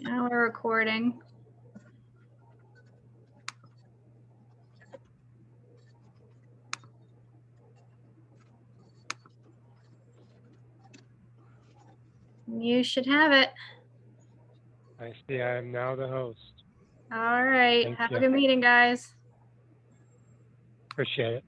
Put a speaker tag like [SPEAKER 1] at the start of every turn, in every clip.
[SPEAKER 1] Now we're recording. You should have it.
[SPEAKER 2] I see I am now the host.
[SPEAKER 1] All right.
[SPEAKER 2] Thank
[SPEAKER 1] Have
[SPEAKER 2] you.
[SPEAKER 1] a good meeting, guys.
[SPEAKER 2] Appreciate it.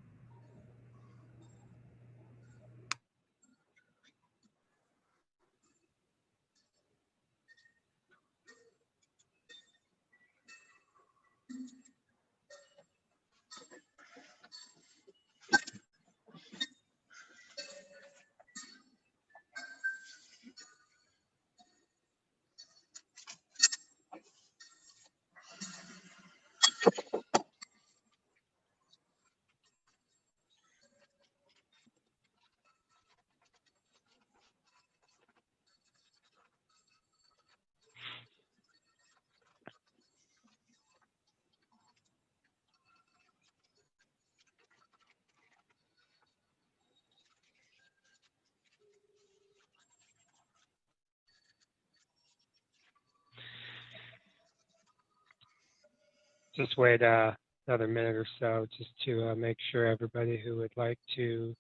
[SPEAKER 2] Just wait another minute or so just to make sure everybody who would like to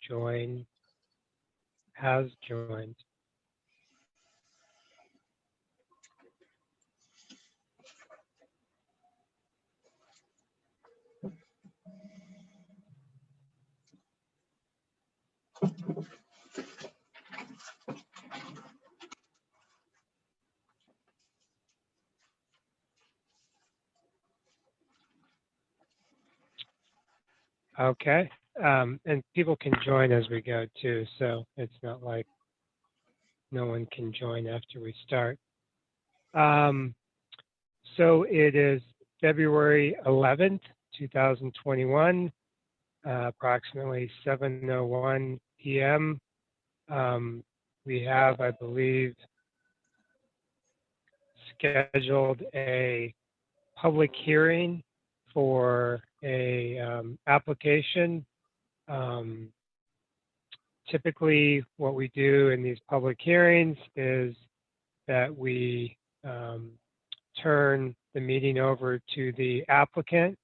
[SPEAKER 2] join has joined. Okay, and people can join as we go too, so it's not like no one can join after we start. So it is February 11th, 2021, approximately 7:01 p.m. We have, I believe, scheduled a public hearing for a application. Typically, what we do in these public hearings is that we turn the meeting over to the applicant,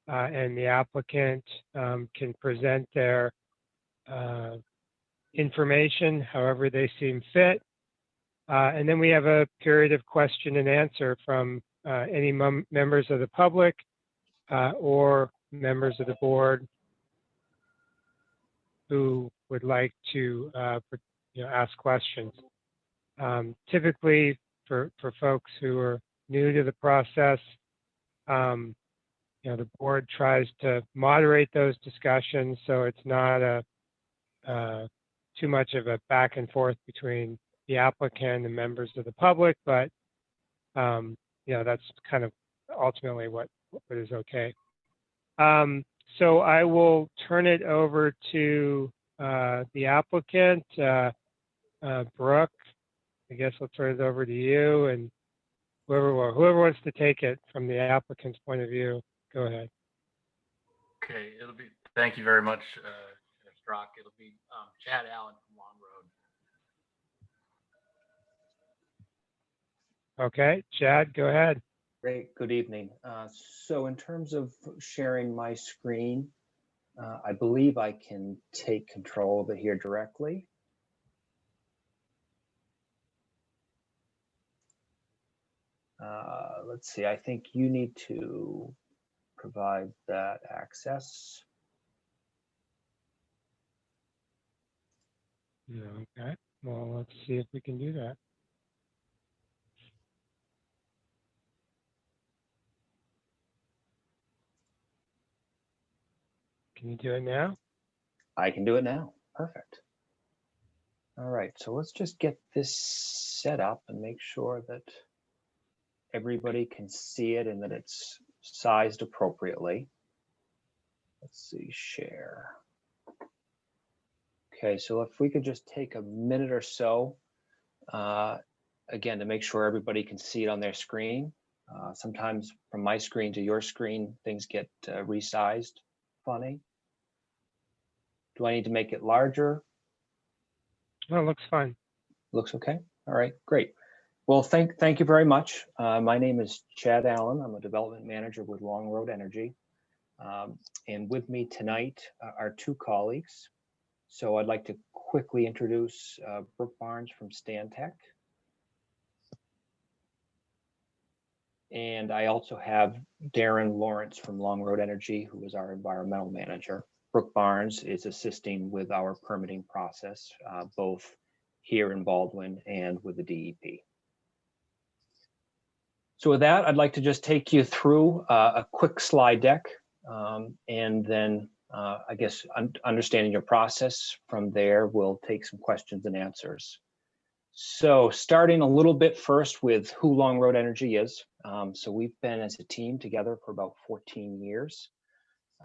[SPEAKER 2] and the applicant can present their information however they seem fit. And then we have a period of question and answer from any members of the public or members of the board who would like to ask questions. Typically, for folks who are new to the process, the board tries to moderate those discussions so it's not too much of a back and forth between the applicant and members of the public, but that's kind of ultimately what is okay. So I will turn it over to the applicant, Brooke. I guess I'll turn it over to you, and whoever wants to take it from the applicant's point of view, go ahead.
[SPEAKER 3] Okay, thank you very much, Strzok. It'll be Chad Allen from Long
[SPEAKER 2] Road. Okay, Chad, go ahead.
[SPEAKER 4] Great, good evening. So in terms of sharing my screen, I believe I can take control of it here directly. Let's see, I think you need to provide that access.
[SPEAKER 2] Okay, well, let's see if we can do that. Can you do it now?
[SPEAKER 4] I can do it now. Perfect. All right, so let's just get this set up and make sure that everybody can see it and that it's sized appropriately. Let's see, share. Okay, so if we could just take a minute or so, again, to make sure everybody can see it on their screen. Sometimes from my screen to your screen, things get resized funny. Do I need to make it larger?
[SPEAKER 2] No, it looks fine.
[SPEAKER 4] Looks okay. All right, great. Well, thank you very much. My name is Chad Allen. I'm a development manager with Long Road Energy. And with me tonight are two colleagues. So I'd like to quickly introduce Brooke Barnes from Stantec. And I also have Darren Lawrence from Long Road Energy, who is our environmental manager. Brooke Barnes is assisting with our permitting process, both here in Baldwin and with the DEP. So with that, I'd like to just take you through a quick slide deck, and then I guess understanding your process from there, we'll take some questions and answers. So starting a little bit first with who Long Road Energy is. So we've been as a team together for about 14 years.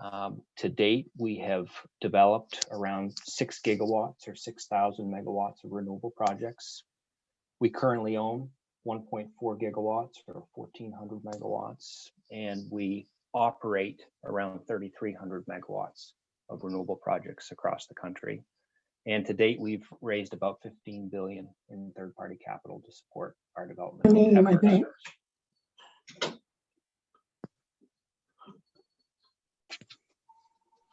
[SPEAKER 4] To date, we have developed around 6 gigawatts or 6,000 megawatts of renewable projects. We currently own 1.4 gigawatts or 1,400 megawatts, and we operate around 3,300 megawatts of renewable projects across the country. And to date, we've raised about 15 billion in third-party capital to support our development efforts.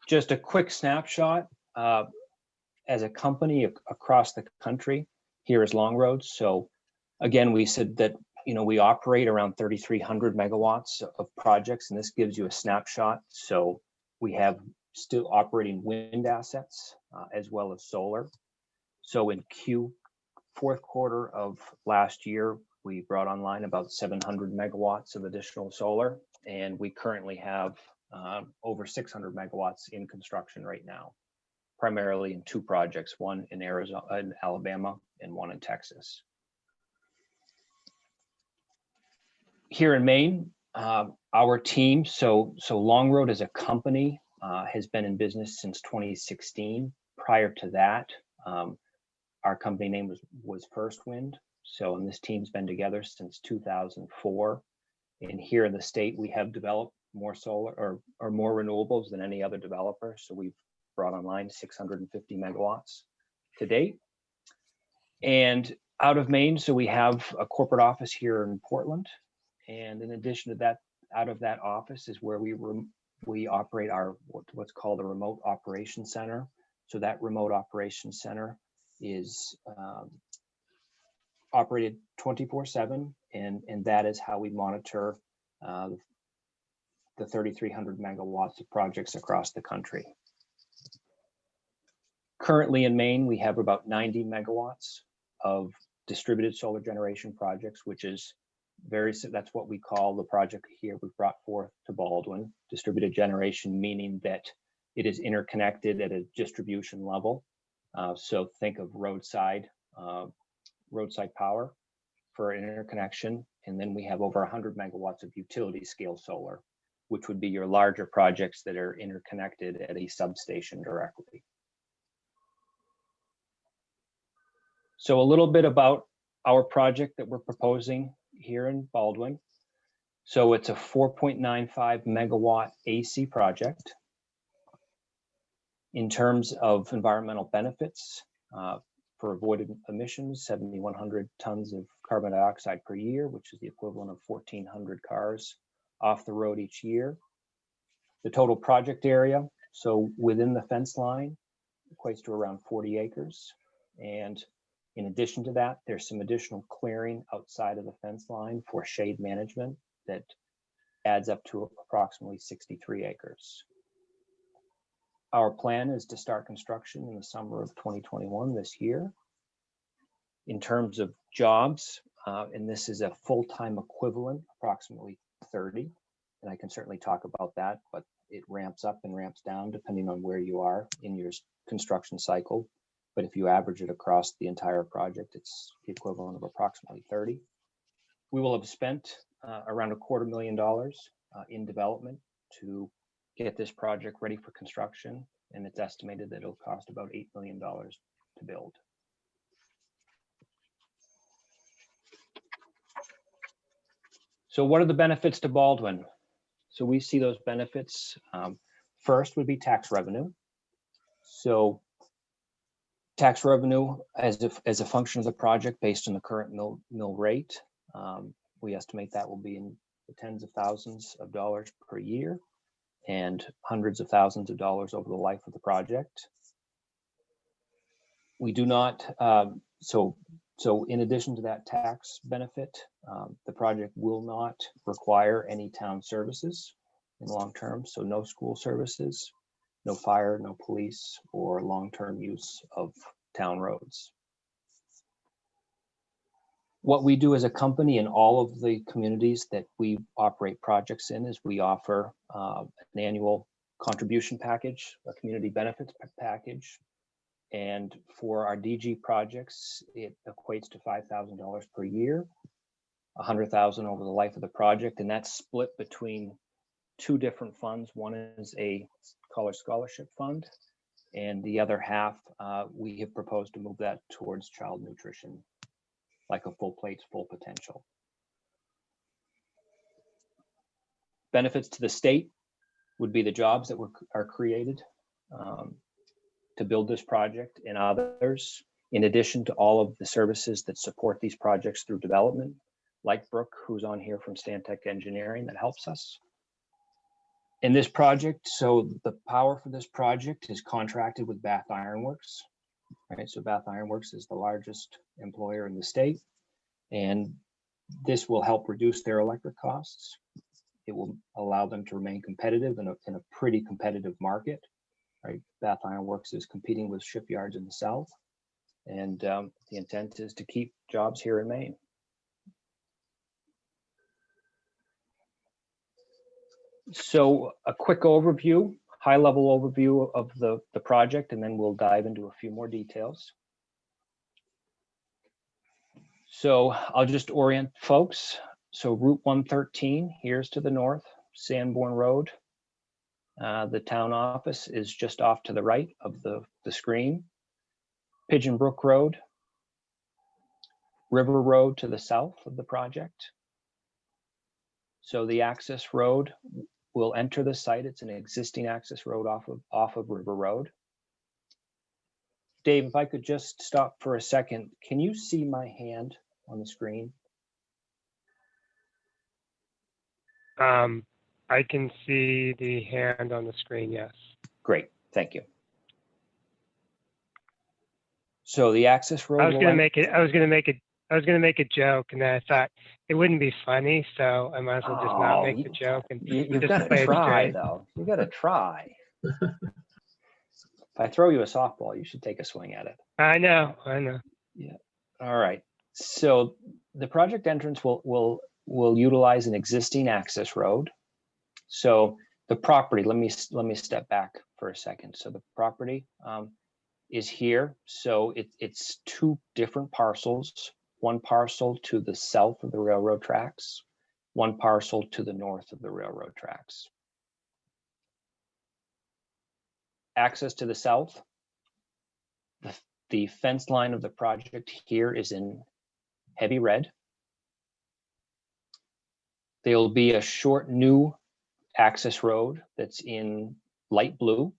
[SPEAKER 4] Just a quick snapshot as a company across the country. Here is Long Road. So again, we said that we operate around 3,300 megawatts of projects, and this gives you a snapshot. So we have still operating wind assets as well as solar. So in fourth quarter of last year, we brought online about 700 megawatts of additional solar, and we currently have over 600 megawatts in construction right now, primarily in 2 projects, one in Alabama, and one in Texas. Here in Maine, our team, so Long Road as a company has been in business since 2016. Prior to that, our company name was First Wind. So, and this team's been together since 2004. And here in the state, we have developed more solar or more renewables than any other developer. So we've brought online 650 megawatts to date. And out of Maine, so we have a corporate office here in Portland. And in addition to that, out of that office is where we operate our what's called a remote operations center. So that remote operations center is operated 24/7, and that is how we monitor the 3,300 megawatts of projects across the country. Currently in Maine, we have about 90 megawatts of distributed solar generation projects, which is that's what we call the project here we've brought forth to Baldwin. Distributed generation, meaning that it is interconnected at a distribution level. So think of roadside power for an interconnection. And then we have over 100 megawatts of utility scale solar, which would be your larger projects that are interconnected at a substation directly. So a little bit about our project that we're proposing here in Baldwin. So it's a 4.95 megawatt AC project. In terms of environmental benefits, for avoided emissions, 7,100 tons of carbon dioxide per year, which is the equivalent of 1,400 cars off the road each year. The total project area, so within the fence line, equates to around 40 acres. And in addition to that, there's some additional clearing outside of the fence line for shade management that adds up to approximately 63 acres. Our plan is to start construction in the summer of 2021 this year. In terms of jobs, and this is a full-time equivalent, approximately 30, and I can certainly talk about that, but it ramps up and ramps down depending on where you are in your construction cycle. But if you average it across the entire project, it's the equivalent of approximately 30. We will have spent around $250,000 in development to get this project ready for construction, and it's estimated that it'll cost about $8 million to build. So what are the benefits to Baldwin? So we see those benefits. First would be tax revenue. So Tax revenue as a function of the project based on the current mill rate. We estimate that will be in the tens of thousands of dollars per year and hundreds of thousands of dollars over the life of the project. We do not, so in addition to that tax benefit, the project will not require any town services in long term. So no school services, no fire, no police, or long-term use of town roads. What we do as a company in all of the communities that we operate projects in is we offer an annual contribution package, a community benefits package. And for our DG projects, it equates to $5,000 per year, $100,000 over the life of the project. And that's split between two different funds. One is a college scholarship fund, and the other half, we have proposed to move that towards child nutrition, like a full plate's full potential. Benefits to the state would be the jobs that are created to build this project and others, in addition to all of the services that support these projects through development, like Brooke, who's on here from Stantec Engineering, that helps us. In this project, so the power for this project is contracted with Bath Iron Works, right? So Bath Iron Works is the largest employer in the state, and this will help reduce their electric costs. It will allow them to remain competitive in a pretty competitive market, right? Bath Iron Works is competing with shipyards in the South, and the intent is to keep jobs here in Maine. So a quick overview, high-level overview of the project, and then we'll dive into a few more details. So I'll just orient folks. So Route 113, here's to the north, Sanborn Road. The town office is just off to the right of the screen. Pigeon Brook Road, River Road to the south of the project. So the access road will enter the site. It's an existing access road off of River Road. Dave, if I could just stop for a second, can you see my hand on the screen?
[SPEAKER 2] I can see the hand on the screen, yes.
[SPEAKER 4] Great, thank you. So the access road.
[SPEAKER 2] I was gonna make a joke, and then I thought it wouldn't be funny, so I might as well just not make the joke. And
[SPEAKER 4] You've
[SPEAKER 2] just
[SPEAKER 4] got to
[SPEAKER 2] play it
[SPEAKER 4] try,
[SPEAKER 2] straight.
[SPEAKER 4] though. You got to try. If I throw you a softball, you should take a swing at it.
[SPEAKER 2] I know.
[SPEAKER 4] Yeah. All right. So the project entrance will utilize an existing access road. So the property, let me step back for a second. So the property is here. So it's two different parcels, one parcel to the south of the railroad tracks, one parcel to the north of the railroad tracks. Access to the south, the fence line of the project here is in heavy red. There'll be a short new access road that's in light blue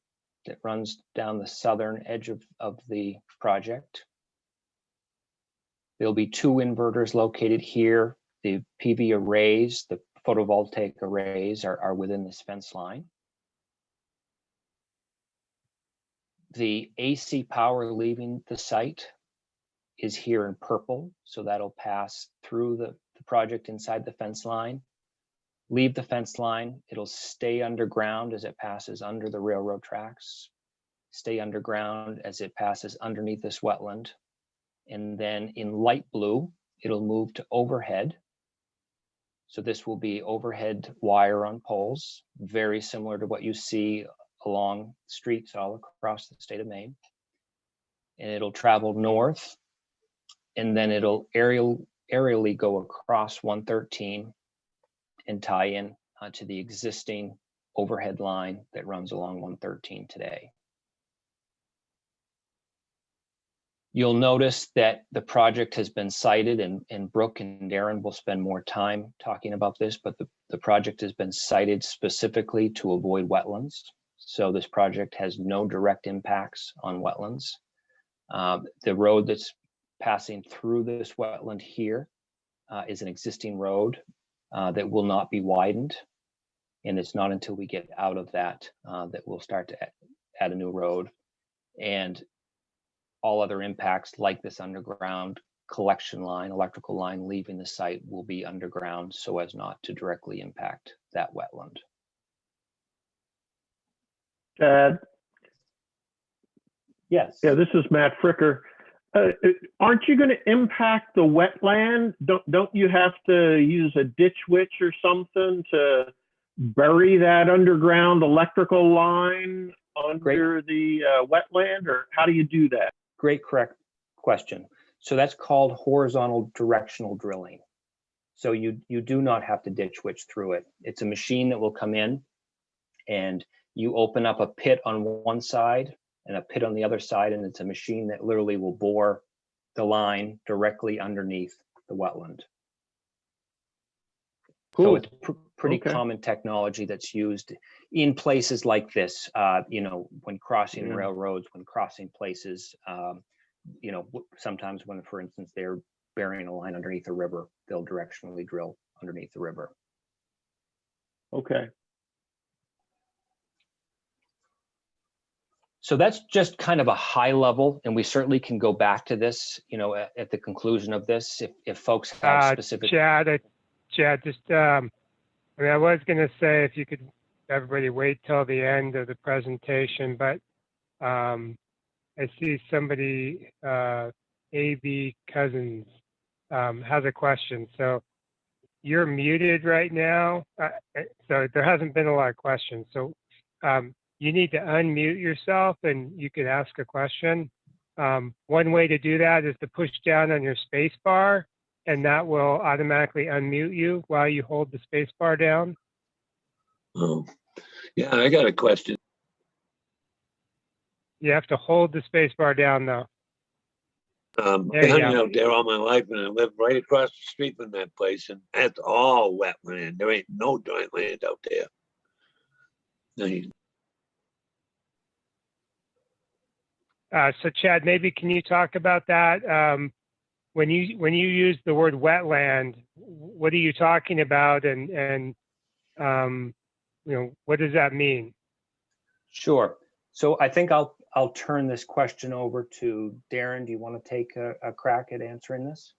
[SPEAKER 4] that runs down the southern edge of the project. There'll be two inverters located here. The PV arrays, the photovoltaic arrays are within this fence line. The AC power leaving the site is here in purple, so that'll pass through the project inside the fence line, leave the fence line, it'll stay underground as it passes under the railroad tracks, stay underground as it passes underneath this wetland, and then in light blue, it'll move to overhead. So this will be overhead wire on poles, very similar to what you see along streets all across the state of Maine. And it'll travel north, and then it'll aerially go across 113 and tie in to the existing overhead line that runs along 113 today. You'll notice that the project has been cited, and Brooke and Darren will spend more time talking about this, but the project has been cited specifically to avoid wetlands. So this project has no direct impacts on wetlands. The road that's passing through this wetland here is an existing road that will not be widened. And it's not until we get out of that that we'll start to add a new road. And all other impacts like this underground collection line, electrical line leaving the site will be underground so as not to directly impact that wetland.
[SPEAKER 5] Chad,
[SPEAKER 4] Yes.
[SPEAKER 5] yeah, this is Matt Fricker. Aren't you going to impact the wetland? Don't you have to use a ditch witch or something to bury that underground electrical line under the wetland, or how do you do that?
[SPEAKER 4] Great, correct question. So that's called horizontal directional drilling. So you do not have to ditch witch through it. It's a machine that will come in and you open up a pit on one side and a pit on the other side, and it's a machine that literally will bore the line directly underneath the wetland.
[SPEAKER 5] Cool.
[SPEAKER 4] So it's pretty
[SPEAKER 5] Okay.
[SPEAKER 4] common technology that's used in places like this, you know, when crossing
[SPEAKER 5] Yeah.
[SPEAKER 4] railroads, when crossing places, you know, sometimes when, for instance, they're burying a line underneath a river, they'll directionally drill underneath the river.
[SPEAKER 5] Okay.
[SPEAKER 4] So that's just kind of a high level, and we certainly can go back to this, you know, at the conclusion of this, if folks have specific.
[SPEAKER 2] Chad, just, I mean, I was going to say if you could, everybody wait till the end of the presentation, but I see somebody, AB Cousins, has a question. So you're muted right now. So there hasn't been a lot of questions. So you need to unmute yourself and you could ask a question. One way to do that is to push down on your space bar, and that will automatically unmute you while you hold the space bar down.
[SPEAKER 6] Oh, yeah, I got a question.
[SPEAKER 2] You have to hold the space bar down though.
[SPEAKER 6] I've
[SPEAKER 2] There you
[SPEAKER 6] been
[SPEAKER 2] go.
[SPEAKER 6] out there all my life, and I live right across the street from that place, and that's all wetland. There ain't no joint land out there. No,
[SPEAKER 2] So Chad, maybe can you talk about that? When you use the word wetland, what are you talking about, and you know, what does that mean?
[SPEAKER 4] Sure. So I think I'll turn this question over to Darren. Do you want to take a crack at answering this?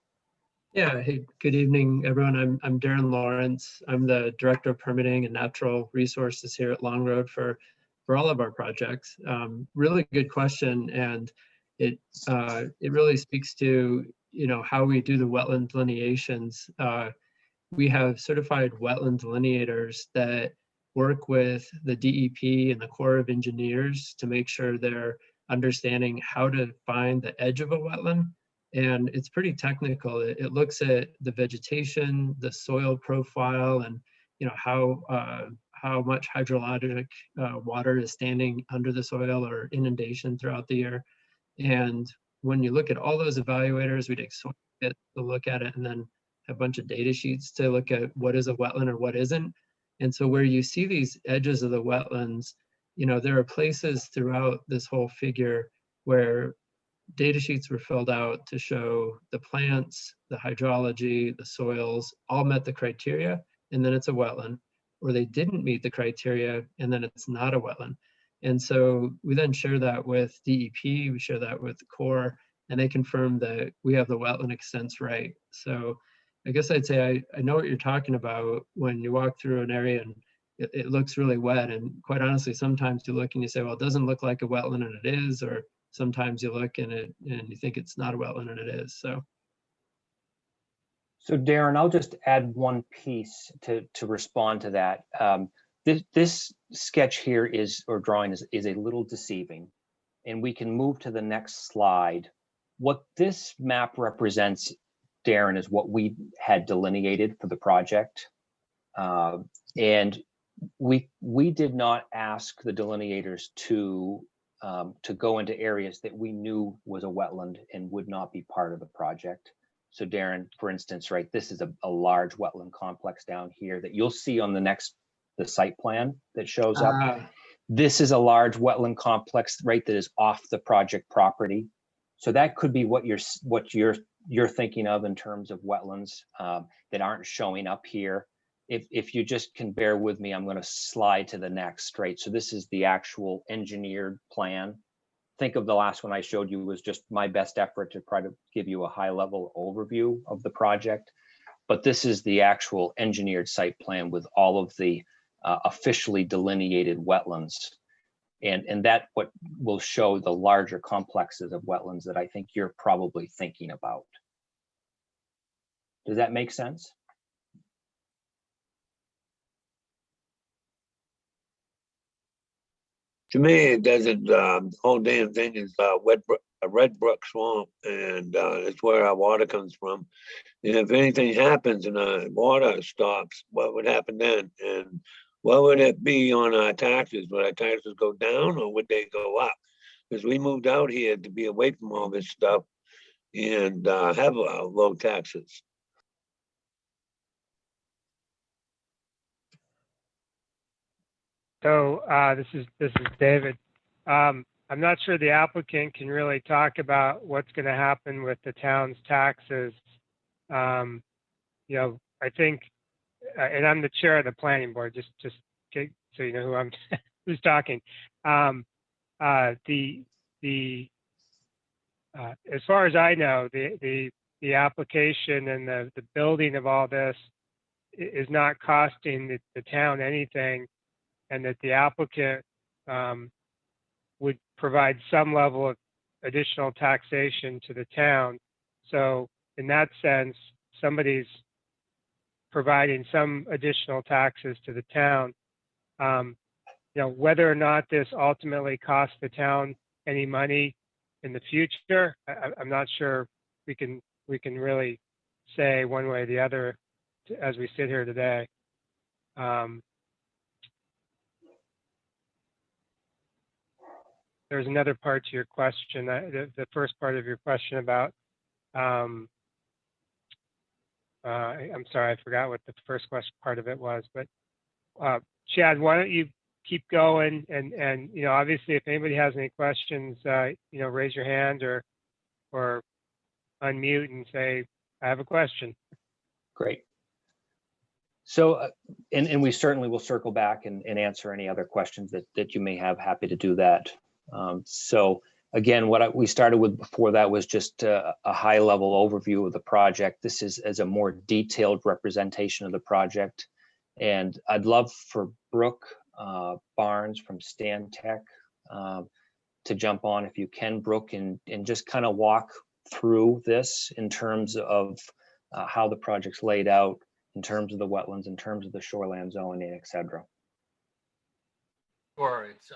[SPEAKER 7] Yeah, hey, good evening, everyone. I'm Darren Lawrence. I'm the Director of Permitting and Natural Resources here at Long Road for all of our projects. Really good question, and it really speaks to, you know, how we do the wetland delineations. We have certified wetland delineators that work with the DEP and the Corps of Engineers to make sure they're understanding how to find the edge of a wetland. And it's pretty technical. It looks at the vegetation, the soil profile, and, you know, how much hydrologic water is standing under the soil or inundation throughout the year. And when you look at all those evaluators, we take soil to look at it, and then a bunch of data sheets to look at what is a wetland or what isn't. And so where you see these edges of the wetlands, you know, there are places throughout this whole figure where data sheets were filled out to show the plants, the hydrology, the soils all met the criteria, and then it's a wetland. Or they didn't meet the criteria, and then it's not a wetland. And so we then share that with DEP, we share that with the Corps, and they confirm that we have the wetland extents right. So I guess I'd say I know what you're talking about when you walk through an area and it looks really wet. And quite honestly, sometimes you look and you say, well, it doesn't look like a wetland and it is, or sometimes you look and you think it's not a wetland and it is.
[SPEAKER 4] So Darren, I'll just add one piece to respond to that. This sketch here or drawing is a little deceiving, and we can move to the next slide. What this map represents, Darren, is what we had delineated for the project. And we did not ask the delineators to go into areas that we knew was a wetland and would not be part of the project. So Darren, for instance, right, this is a large wetland complex down here that you'll see on the site plan that shows up. This is a large wetland complex, right, that is off the project property. So that could be what you're thinking of in terms of wetlands that aren't showing up here. If you just can bear with me, I'm going to slide to the next, right? So this is the actual engineered plan. Think of the last one I showed you was just my best effort to try to give you a high level overview of the project. But this is the actual engineered site plan with all of the officially delineated wetlands. And that what will show the larger complexes of wetlands that I think you're probably thinking about. Does that make sense?
[SPEAKER 6] To me, it doesn't, the whole damn thing is a Red Brook Swamp, and it's where our water comes from. And if anything happens and the water stops, what would happen then? And what would it be on our taxes? Would our taxes go down or would they go up? Because we moved out here to be away from all this stuff and have low taxes.
[SPEAKER 2] So this is David. I'm not sure the applicant can really talk about what's going to happen with the town's taxes. You know, I think, and I'm the chair of the planning board. Just so you know who I'm, who's talking. As far as I know, the application and the building of all this is not costing the town anything, and that the applicant would provide some level of additional taxation to the town. So in that sense, somebody's providing some additional taxes to the town. You know, whether or not this ultimately costs the town any money in the future, I'm not sure we can really say one way or the other as we sit here today. There's another part to your question, the first part of your question about, I'm sorry, I forgot what the first part of it was, but Chad, why don't you keep going? And you know, obviously, if anybody has any questions, you know, raise your hand or unmute and say, I have a question.
[SPEAKER 4] Great. So, and we certainly will circle back and answer any other questions that you may have. Happy to do that. So again, what we started with before that was just a high level overview of the project. This is as a more detailed representation of the project. And I'd love for Brooke Barnes from Stantec to jump on if you can, Brooke, and just kind of walk through this in terms of how the project's laid out, in terms of the wetlands, in terms of the shoreland zoning, et cetera.
[SPEAKER 3] Sure. It's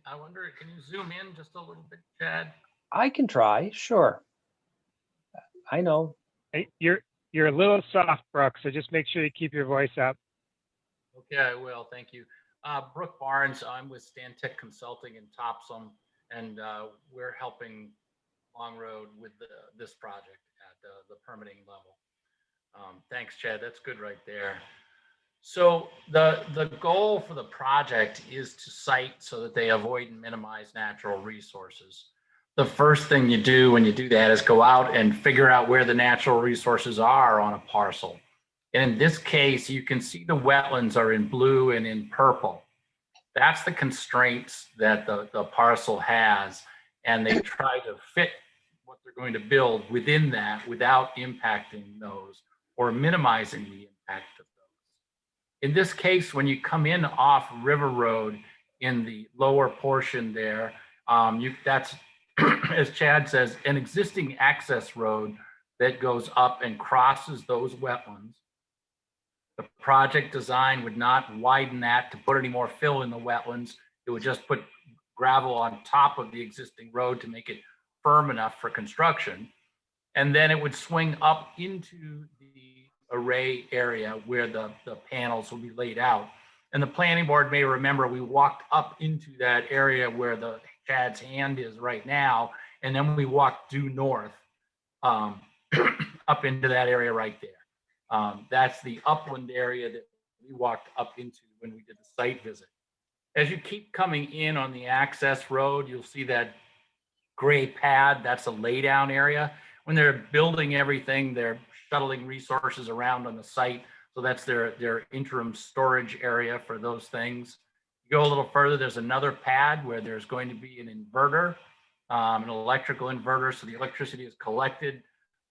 [SPEAKER 3] I wonder, can you zoom in just a little bit, Chad?
[SPEAKER 4] I can try, sure. I know.
[SPEAKER 2] Hey, you're a little soft, Brooke, so just make sure you keep your voice up.
[SPEAKER 3] Okay, I will. Thank you. Brooke Barnes, I'm with Stantec Consulting in Topsom, and we're helping Long Road with this project at the permitting level. Thanks, Chad. That's good right there. So the goal for the project is to site so that they avoid and minimize natural resources. The first thing you do when you do that is go out and figure out where the natural resources are on a parcel. And in this case, you can see the wetlands are in blue and in purple. That's the constraints that the parcel has, and they try to fit what they're going to build within that without impacting those or minimizing the impact of those. In this case, when you come in off River Road in the lower portion there, that's, as Chad says, an existing access road that goes up and crosses those wetlands. The project design would not widen that to put any more fill in the wetlands. It would just put gravel on top of the existing road to make it firm enough for construction. And then it would swing up into the array area where the panels will be laid out. And the planning board may remember we walked up into that area where the Chad's hand is right now, and then we walked due north up into that area right there. That's the upland area that we walked up into when we did the site visit. As you keep coming in on the access road, you'll see that gray pad, that's a laydown area. When they're building everything, they're shuttling resources around on the site. So that's their interim storage area for those things. You go a little further, there's another pad where there's going to be an inverter, an electrical inverter. So the electricity is collected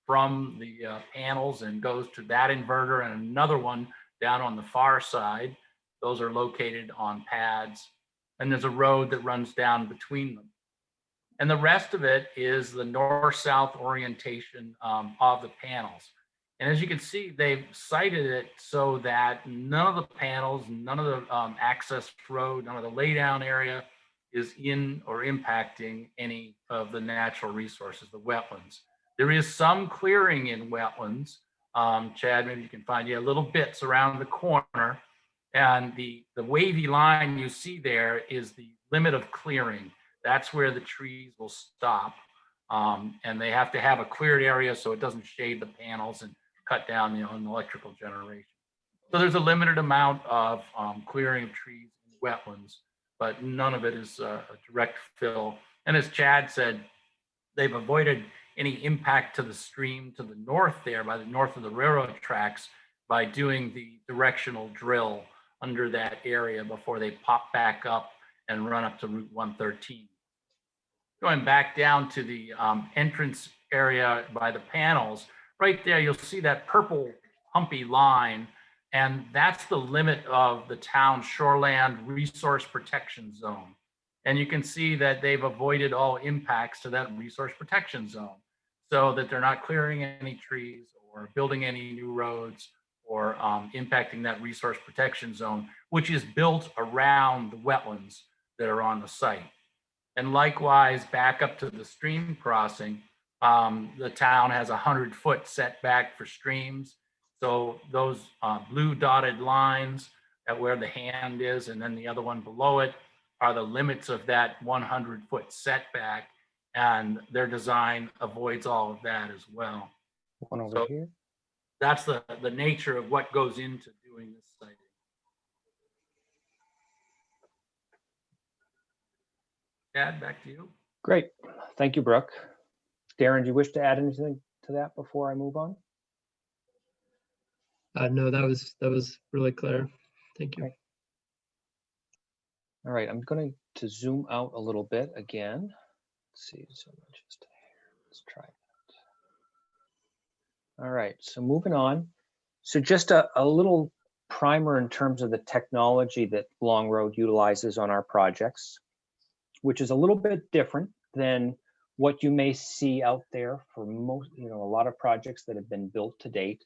[SPEAKER 3] from the panels and goes to that inverter, and another one down on the far side. Those are located on pads. And there's a road that runs down between them. And the rest of it is the north-south orientation of the panels. And as you can see, they've sited it so that none of the panels, none of the access road, none of the laydown area is in or impacting any of the natural resources, the wetlands. There is some clearing in wetlands. Chad, maybe you can find little bits around the corner. And the wavy line you see there is the limit of clearing. That's where the trees will stop. And they have to have a cleared area so it doesn't shade the panels and cut down on electrical generation. So there's a limited amount of clearing of trees in wetlands, but none of it is a direct fill. And as Chad said, they've avoided any impact to the stream to the north there, by the north of the railroad tracks, by doing the directional drill under that area before they pop back up and run up to Route 113. Going back down to the entrance area by the panels, right there, you'll see that purple humpy line, and that's the limit of the town shoreland resource protection zone. And you can see that they've avoided all impacts to that resource protection zone, so that they're not clearing any trees or building any new roads or impacting that resource protection zone, which is built around the wetlands that are on the site. And likewise, back up to the stream crossing, the town has 100-foot setback for streams. So those blue dotted lines at where the hand is, and then the other one below it, are the limits of that 100-foot setback. And their design avoids all of that as well.
[SPEAKER 4] One over
[SPEAKER 3] So
[SPEAKER 4] here.
[SPEAKER 3] that's the nature of what goes into doing this siting. Chad, back to you.
[SPEAKER 4] Great. Thank you, Brooke. Darren, do you wish to add anything to that before I move on?
[SPEAKER 7] No, that was really clear. Thank you.
[SPEAKER 4] Okay. All right, I'm going to zoom out a little bit again. Let's see, so let's try that. All right, so moving on. So just a little primer in terms of the technology that Long Road utilizes on our projects, which is a little bit different than what you may see out there for most, a lot of projects that have been built to date.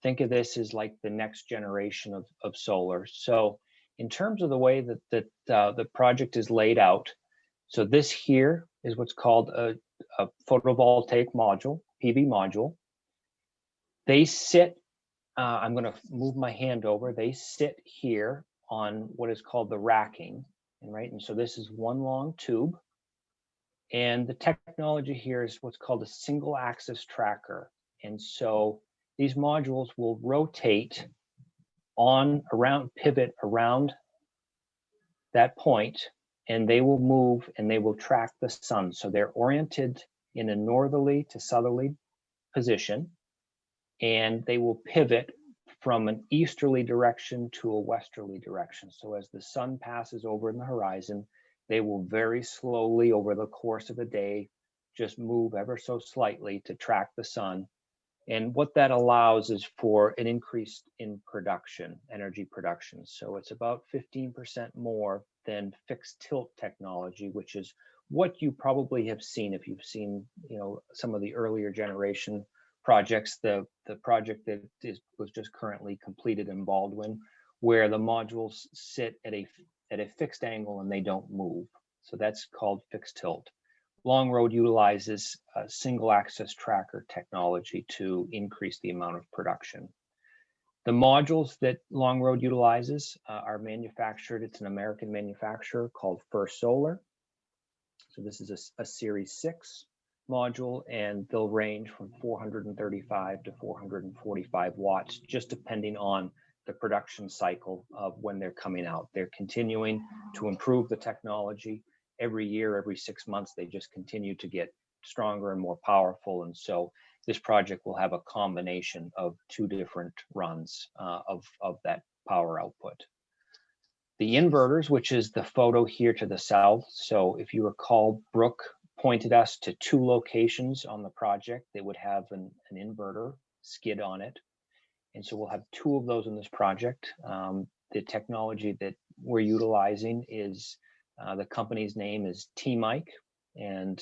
[SPEAKER 4] Think of this as like the next generation of solar. So in terms of the way that the project is laid out, so this here is what's called a photovoltaic module, PV module. They sit, I'm going to move my hand over, they sit here on what is called the racking, and so this is one long tube. And the technology here is what's called a single axis tracker. And so these modules will rotate pivot around that point, and they will move and they will track the sun. So they're oriented in a northerly to southerly position, and they will pivot from an easterly direction to a westerly direction. So as the sun passes over in the horizon, they will very slowly over the course of a day just move ever so slightly to track the sun. And what that allows is for an increase in production, energy production. So it's about 15% more than fixed tilt technology, which is what you probably have seen if you've seen, some of the earlier generation projects. The project that was just currently completed in Baldwin, where the modules sit at a fixed angle and they don't move. So that's called fixed tilt. Long Road utilizes a single axis tracker technology to increase the amount of production. The modules that Long Road utilizes are manufactured, it's an American manufacturer called First Solar. So this is a Series 6 module, and they'll range from 435 to 445 watts, just depending on the production cycle of when they're coming out. They're continuing to improve the technology every year, every 6 months, they just continue to get stronger and more powerful. And so this project will have a combination of 2 different runs of that power output. The inverters, which is the photo here to the south. So if you recall, Brooke pointed us to 2 locations on the project that would have an inverter skid on it. And so we'll have 2 of those in this project. The technology that we're utilizing is, the company's name is T-Mike, and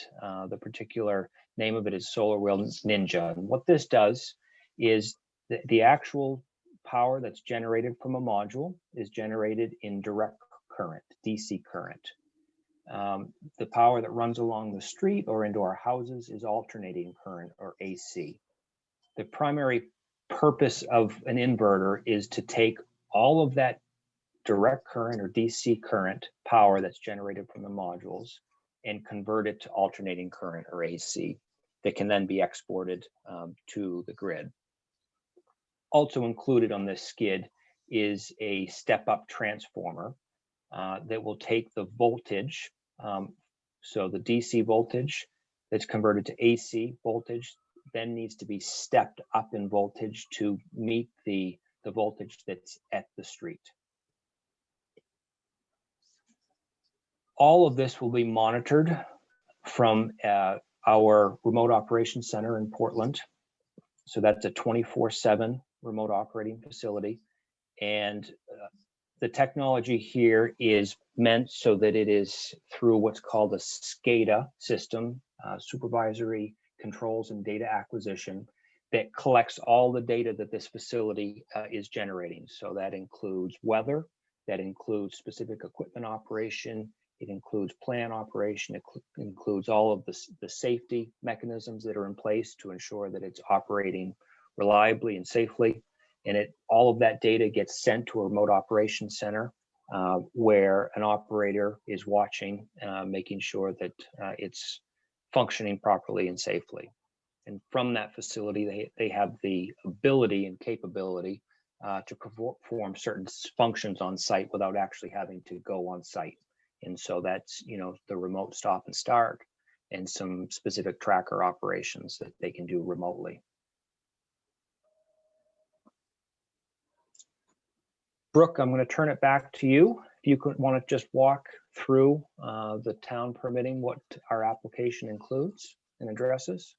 [SPEAKER 4] the particular name of it is Solar Wheel Ninja. And what this does is the actual power that's generated from a module is generated in direct current, DC current. The power that runs along the street or into our houses is alternating current, or AC. The primary purpose of an inverter is to take all of that direct current or DC current power that's generated from the modules and convert it to alternating current, or AC, that can then be exported to the grid. Also included on this skid is a step-up transformer that will take the voltage, so the DC voltage that's converted to AC voltage then needs to be stepped up in voltage to meet the voltage that's at the street. All of this will be monitored from our remote operations center in Portland. So that's a 24/7 remote operating facility. And the technology here is meant so that it is through what's called a SCADA system, supervisory controls and data acquisition, that collects all the data that this facility is generating. So that includes weather, that includes specific equipment operation, it includes plant operation, it includes all of the safety mechanisms that are in place to ensure that it's operating reliably and safely. And all of that data gets sent to a remote operations center where an operator is watching, making sure that it's functioning properly and safely. And from that facility, they have the ability and capability to perform certain functions on site without actually having to go on site. And so that's, the remote stop and start and some specific tracker operations that they can do remotely. Brooke, I'm going to turn it back to you. If you could want to just walk through the town permitting, what our application includes and addresses.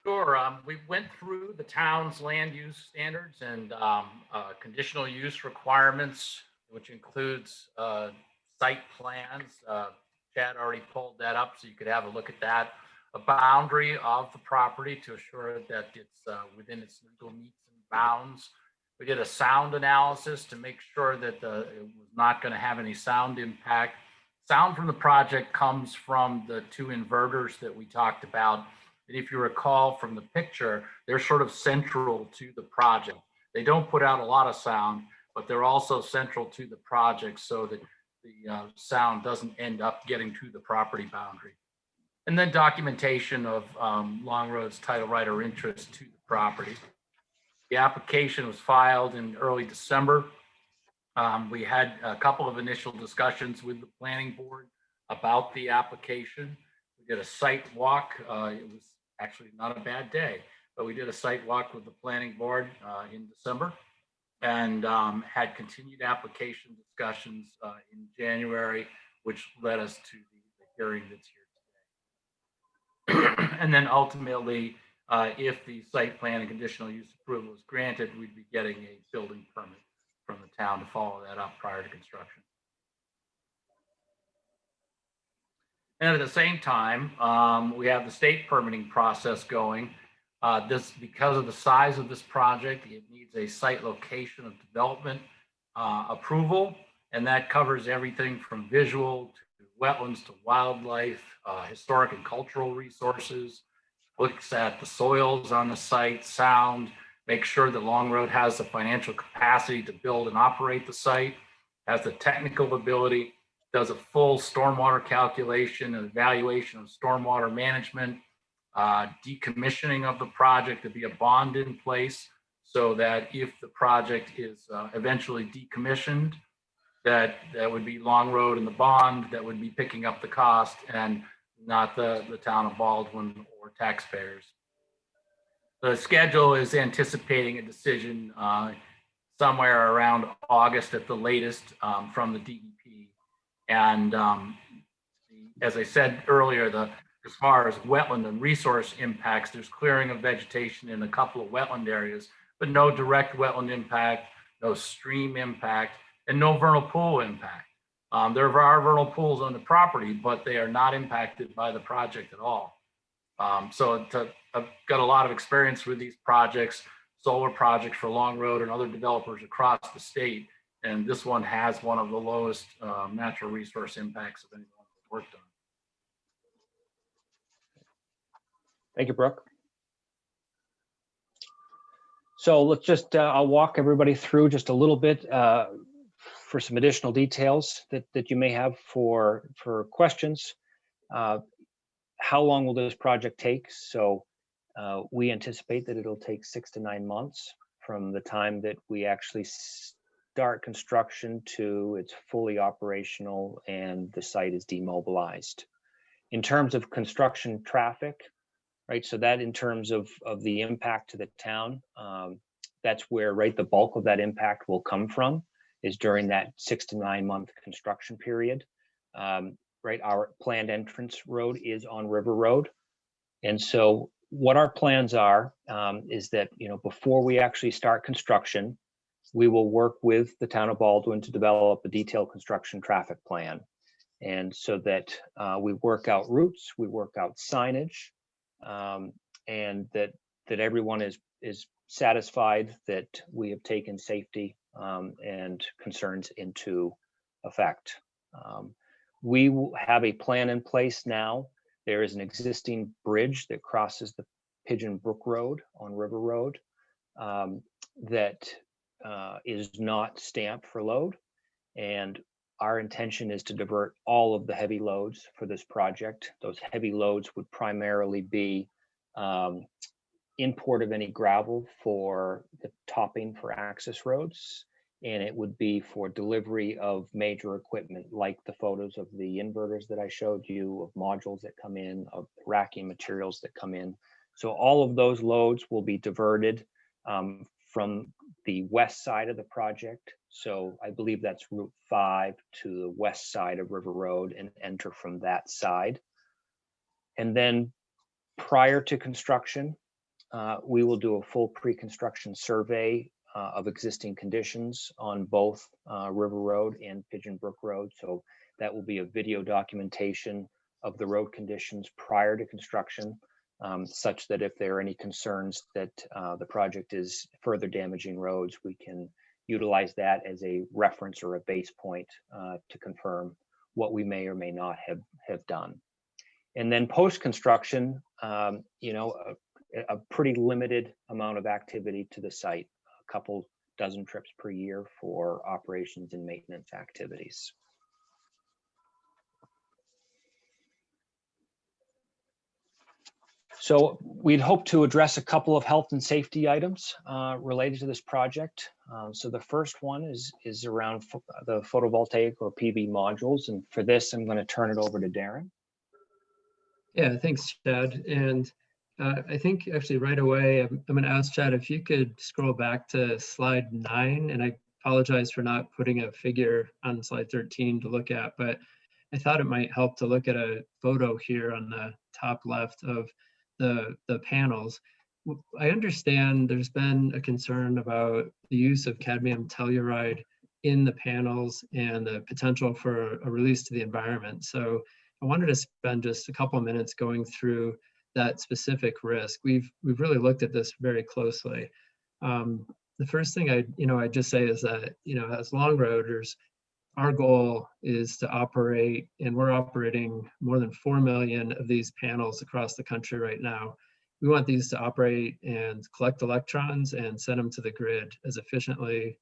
[SPEAKER 3] Sure. We went through the town's land use standards and conditional use requirements, which includes site plans. Chad already pulled that up, so you could have a look at that. A boundary of the property to assure that it's within its legal metes and bounds. We did a sound analysis to make sure that it was not going to have any sound impact. Sound from the project comes from the 2 inverters that we talked about. And if you recall from the picture, they're sort of central to the project. They don't put out a lot of sound, but they're also central to the project so that the sound doesn't end up getting to the property boundary. And then documentation of Longroad's title right or interest to the property. The application was filed in early December. We had a couple of initial discussions with the planning board about the application. We did a site walk. It was actually not a bad day, but we did a site walk with the planning board in December and had continued application discussions in January, which led us to the hearing that's here today. And then ultimately, if the site plan and conditional use approval is granted, we'd be getting a building permit from the town to follow that up prior to construction. And at the same time, we have the state permitting process going. Because of the size of this project, it needs a site location of development approval, and that covers everything from visual to wetlands to wildlife, historic and cultural resources, looks at the soils on the site, sound, make sure that Longroad has the financial capacity to build and operate the site, has the technical ability, does a full stormwater calculation and evaluation of stormwater management, decommissioning of the project, to be a bond in place so that if the project is eventually decommissioned, that would be Long Road and the bond that would be picking up the cost, and not the town of Baldwin or taxpayers. The schedule is anticipating a decision somewhere around August at the latest from the DEP. And as I said earlier, as far as wetland and resource impacts, there's clearing of vegetation in a couple of wetland areas, but no direct wetland impact, no stream impact, and no vernal pool impact. There are vernal pools on the property, but they are not impacted by the project at all. So I've got a lot of experience with these projects, solar projects for Long Road and other developers across the state. And this one has one of the lowest natural resource impacts of anyone that's worked on.
[SPEAKER 4] Thank you, Brooke. So let's just, I'll walk everybody through just a little bit for some additional details that you may have for questions. How long will this project take? So we anticipate that it'll take 6 to 9 months from the time that we actually start construction to it's fully operational and the site is demobilized. In terms of construction traffic, right? So that in terms of the impact to the town, that's where, right, the bulk of that impact will come from, is during that 6 to 9 month construction period. Right, our planned entrance road is on River Road. And so what our plans are is that, you know, before we actually start construction, we will work with the town of Baldwin to develop a detailed construction traffic plan. And so that we work out routes, we work out signage, and that everyone is satisfied that we have taken safety and concerns into effect. We have a plan in place now. There is an existing bridge that crosses the Pigeon Brook Road on River Road that is not stamped for load. And our intention is to divert all of the heavy loads for this project. Those heavy loads would primarily be import of any gravel for the topping for access roads. And it would be for delivery of major equipment, like the photos of the inverters that I showed you, of modules that come in, of racking materials that come in. So all of those loads will be diverted from the west side of the project. So I believe that's Route 5 to the west side of River Road and enter from that side. And then prior to construction, we will do a full pre-construction survey of existing conditions on both River Road and Pigeon Brook Road. So that will be a video documentation of the road conditions prior to construction, such that if there are any concerns that the project is further damaging roads, we can utilize that as a reference or a base point to confirm what we may or may not have done. And then post-construction, you know, a pretty limited amount of activity to the site. A couple dozen trips per year for operations and maintenance activities. So we'd hope to address a couple of health and safety items related to this project. So the first one is around the photovoltaic or PV modules. And for this, I'm going to turn it over to Darren.
[SPEAKER 7] Yeah, thanks, Chad. And I think actually right away, I'm going to ask Chad if you could scroll back to slide 9. And I apologize for not putting a figure on slide 13 to look at, but I thought it might help to look at a photo here on the top left of the panels. I understand there's been a concern about the use of cadmium telluride in the panels and the potential for a release to the environment. So I wanted to spend just a couple of minutes going through that specific risk. We've really looked at this very closely. The first thing I'd just say is that, you know, as Long Roaders, our goal is to operate, and we're operating more than 4 million of these panels across the country right now. We want these to operate and collect electrons and send them to the grid as efficiently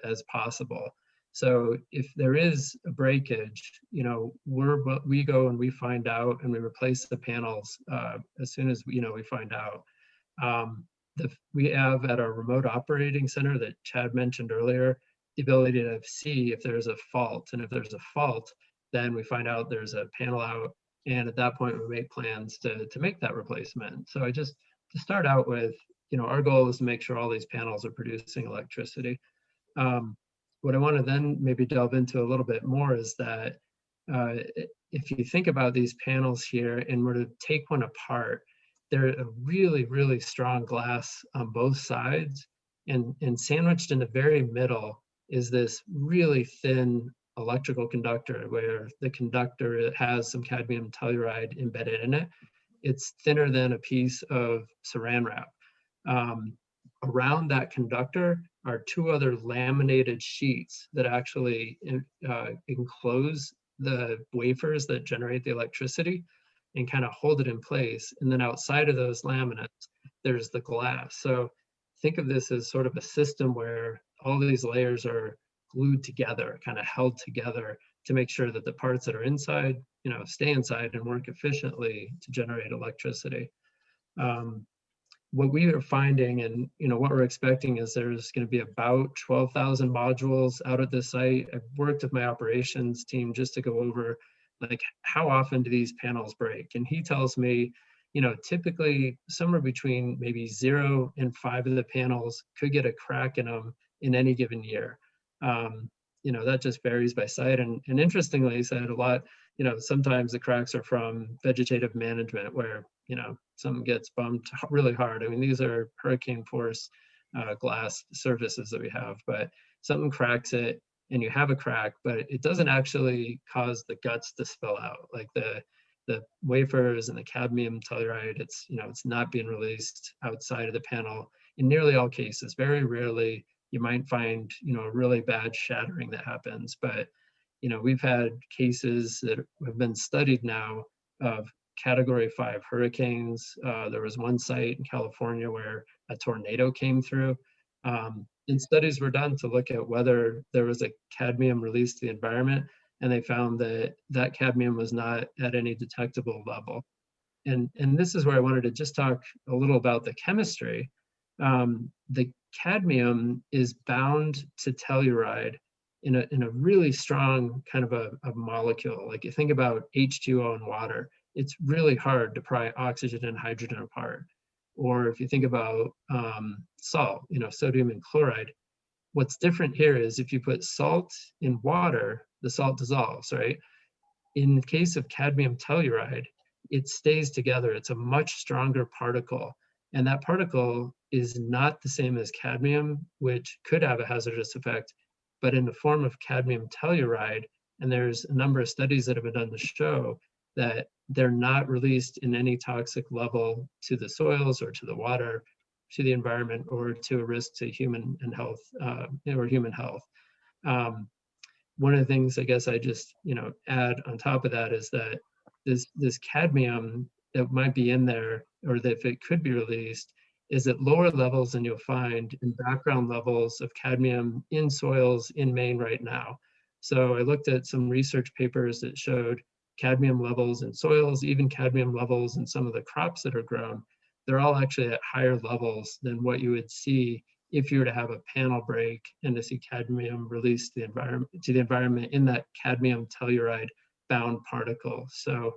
[SPEAKER 7] as possible. So if there is a breakage, you know, we go and we find out and we replace the panels as soon as we find out. we have at our remote operating center that Chad mentioned earlier, the ability to see if there's a fault. And if there's a fault, then we find out there's a panel out. And at that point, we make plans to make that replacement. So to start out with, our goal is to make sure all these panels are producing electricity. What I want to then maybe delve into a little bit more is that if you think about these panels here and were to take one apart, they're a really, really strong glass on both sides. And sandwiched in the very middle is this really thin electrical conductor where the conductor has some cadmium telluride embedded in it. It's thinner than a piece of saran wrap. Around that conductor are two other laminated sheets that actually enclose the wafers that generate the electricity and kind of hold it in place. And then outside of those laminates, there's the glass. So think of this as sort of a system where all these layers are glued together, kind of held together to make sure that the parts that are inside, stay inside and work efficiently to generate electricity. What we are finding and what we're expecting is there's going to be about 12,000 modules out at this site. I've worked with my operations team just to go over like how often do these panels break, and he tells me typically somewhere between maybe 0 and 5 of the panels could get a crack in them in any given year. That just varies by site, and interestingly he said a lot sometimes the cracks are from vegetative management where something gets bumped really hard. I mean, these are hurricane force glass surfaces that we have, but something cracks it and you have a crack, but it doesn't actually cause the guts to spill out. Like the wafers and the cadmium telluride, it's not being released outside of the panel in nearly all cases. Very rarely you might find a really bad shattering that happens, but we've had cases that have been studied now of Category 5 hurricanes. There was one site in California where a tornado came through. And studies were done to look at whether there was a cadmium released to the environment, and they found that that cadmium was not at any detectable level. And this is where I wanted to just talk a little about the chemistry. The cadmium is bound to telluride in a really strong kind of a molecule. Like you think about H2O and water, it's really hard to pry oxygen and hydrogen apart. Or if you think about salt, sodium and chloride, what's different here is if you put salt in water, the salt dissolves, right? In the case of cadmium telluride, it stays together. It's a much stronger particle. And that particle is not the same as cadmium, which could have a hazardous effect, but in the form of cadmium telluride. And there's a number of studies that have been done to show that they're not released in any toxic level to the soils or to the water, to the environment, or to a risk to human and health or human health. One of the things I guess I just add on top of that is that this cadmium that might be in there, or that if it could be released, is at lower levels than you'll find in background levels of cadmium in soils in Maine right now. So I looked at some research papers that showed cadmium levels in soils, even cadmium levels in some of the crops that are grown. They're all actually at higher levels than what you would see if you were to have a panel break and to see cadmium released to the environment in that cadmium telluride bound particle. So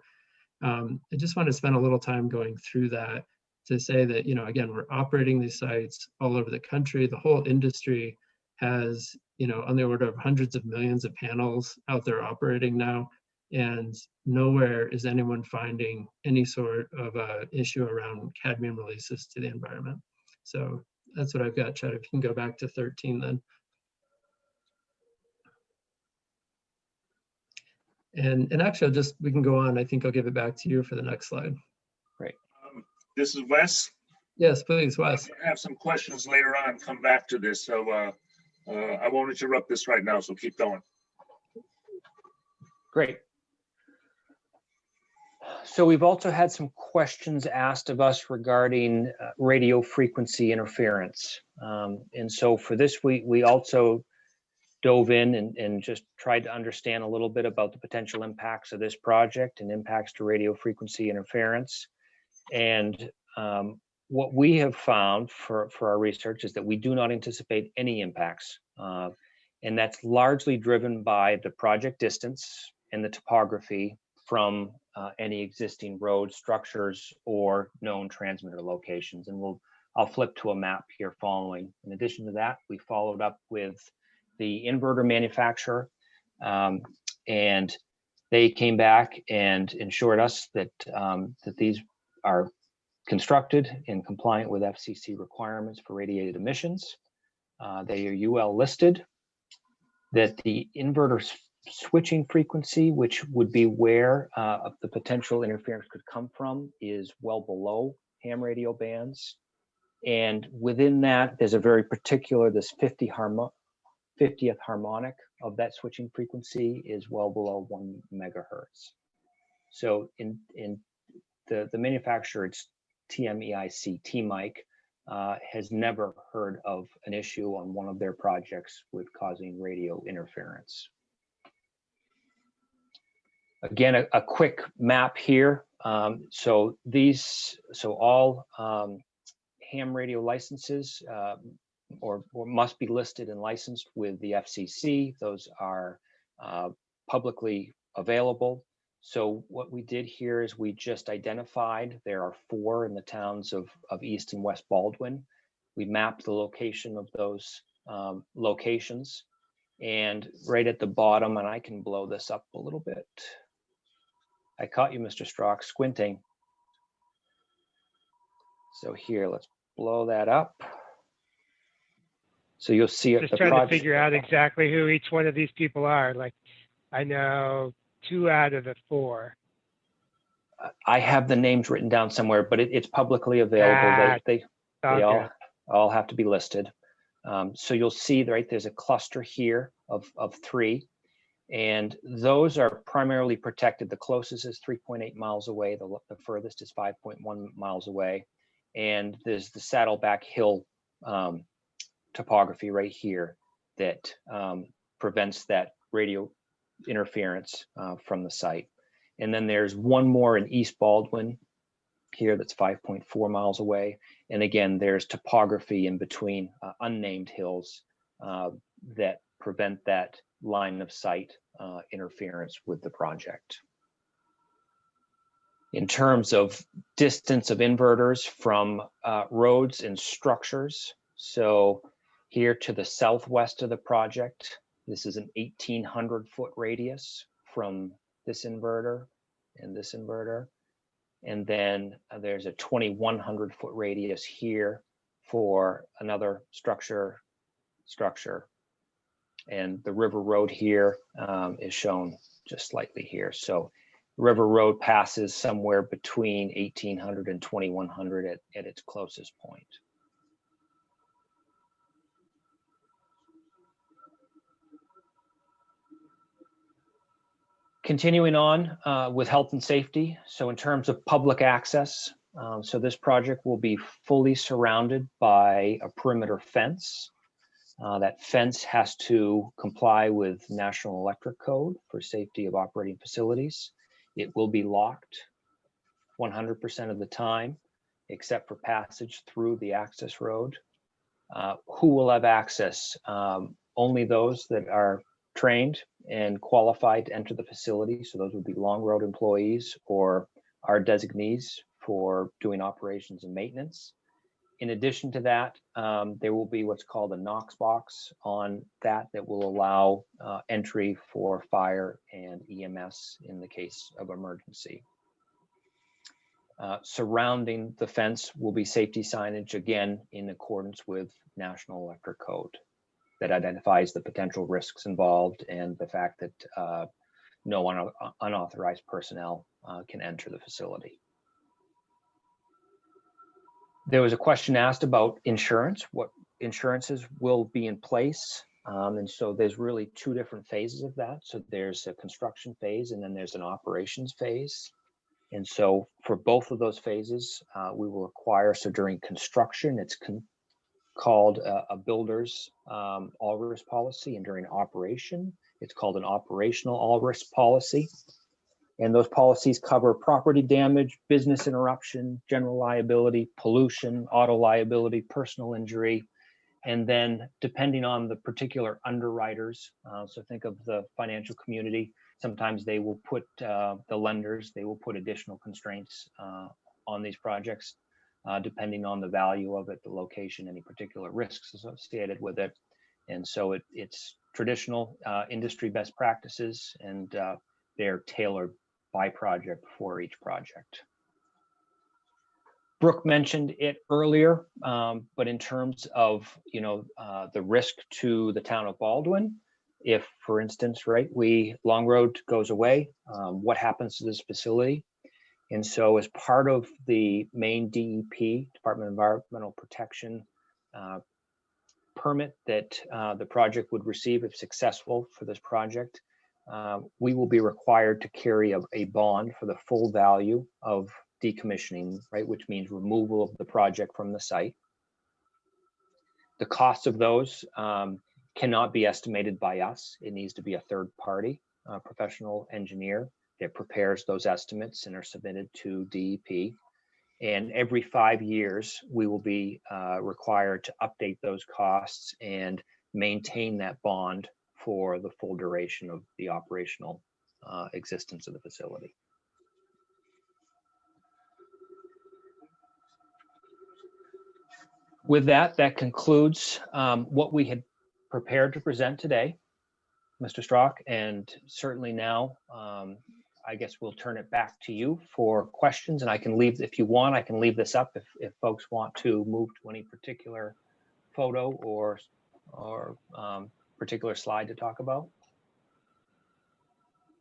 [SPEAKER 7] I just want to spend a little time going through that to say that, again, we're operating these sites all over the country. The whole industry has, on the order of hundreds of millions of panels out there operating now, and nowhere is anyone finding any sort of issue around cadmium releases to the environment. So that's what I've got, Chad. If you can go back to 13 then. And actually, we can go on. I think I'll give it back to you for the next slide.
[SPEAKER 4] Great.
[SPEAKER 8] This is Wes.
[SPEAKER 7] Yes, please, Wes.
[SPEAKER 8] I have some questions later on, come back to this. So I won't interrupt this right now, so keep going.
[SPEAKER 4] Great. So we've also had some questions asked of us regarding radio frequency interference. And so for this, we also dove in and just tried to understand a little bit about the potential impacts of this project and impacts to radio frequency interference. And what we have found for our research is that we do not anticipate any impacts. And that's largely driven by the project distance and the topography from any existing road structures or known transmitter locations. And I'll flip to a map here following. In addition to that, we followed up with the inverter manufacturer, and they came back and assured us that that these are constructed and compliant with FCC requirements for radiated emissions. They are UL listed, that the inverter switching frequency, which would be where the potential interference could come from, is well below ham radio bands. And within that, there's a very particular, this 50th harmonic of that switching frequency is well below 1 megahertz. So in the manufacturer, it's TMEIC, T-Mike, has never heard of an issue on one of their projects with causing radio interference. Again, a quick map here. So all ham radio licenses or must be listed and licensed with the FCC. Those are publicly available. So what we did here is we just identified, there are 4 in the towns of East and West Baldwin. We mapped the location of those locations. And right at the bottom, and I can blow this up a little bit. I caught you, Mr. Strock, squinting. So here, let's blow that up. So you'll see
[SPEAKER 2] Just trying to figure out exactly who each one of these people are. Like, I know 2 out of the 4.
[SPEAKER 4] I have the names written down somewhere, but it's publicly available. They all have to be listed. So you'll see, right, there's a cluster here of 3. And those are primarily protected. The closest is 3.8 miles away. The furthest is 5.1 miles away. And there's the Saddleback Hill topography right here that prevents that radio interference from the site. And then there's one more in East Baldwin here that's 5.4 miles away. And again, there's topography in between unnamed hills that prevent that line of sight interference with the project. In terms of distance of inverters from roads and structures, so here to the southwest of the project, this is an 1,800-foot radius from this inverter and this inverter. And then there's a 2,100-foot radius here for another structure. And the River Road here is shown just slightly here. So River Road passes somewhere between 1,800 and 2,100 at its closest point. Continuing on with health and safety. So in terms of public access, so this project will be fully surrounded by a perimeter fence. That fence has to comply with National Electric Code for safety of operating facilities. It will be locked 100% of the time, except for passage through the access road. Who will have access? Only those that are trained and qualified to enter the facility. So those would be Long Road employees or our designees for doing operations and maintenance. In addition to that, there will be what's called a Knox box on that will allow entry for fire and EMS in the case of emergency. Surrounding the fence will be safety signage, again, in accordance with National Electric Code that identifies the potential risks involved and the fact that no unauthorized personnel can enter the facility. There was a question asked about insurance, what insurances will be in place. And so there's really 2 different phases of that. So there's a construction phase and then there's an operations phase. And so for both of those phases, we will acquire, so during construction, it's called a builder's all risk policy. And during operation, it's called an operational all risk policy. And those policies cover property damage, business interruption, general liability, pollution, auto liability, personal injury. And then depending on the particular underwriters, so think of the financial community, sometimes they will put, the lenders, they will put additional constraints on these projects, depending on the value of it, the location, any particular risks associated with it. And so it's traditional industry best practices, and they're tailored by project for each project. Brooke mentioned it earlier, but in terms of, the risk to the town of Baldwin, if, for instance, right, Long Road goes away, what happens to this facility? And so as part of the main DEP, Department of Environmental Protection, permit that the project would receive if successful for this project, we will be required to carry a bond for the full value of decommissioning, right, which means removal of the project from the site. The cost of those cannot be estimated by us. It needs to be a third party, professional engineer that prepares those estimates and are submitted to DEP. And every 5 years, we will be required to update those costs and maintain that bond for the full duration of the operational existence of the facility. With that, that concludes what we had prepared to present today, Mr. Strock, and certainly now, I guess we'll turn it back to you for questions, and I can leave, if you want, I can leave this up if folks want to move to any particular photo or particular slide to talk about.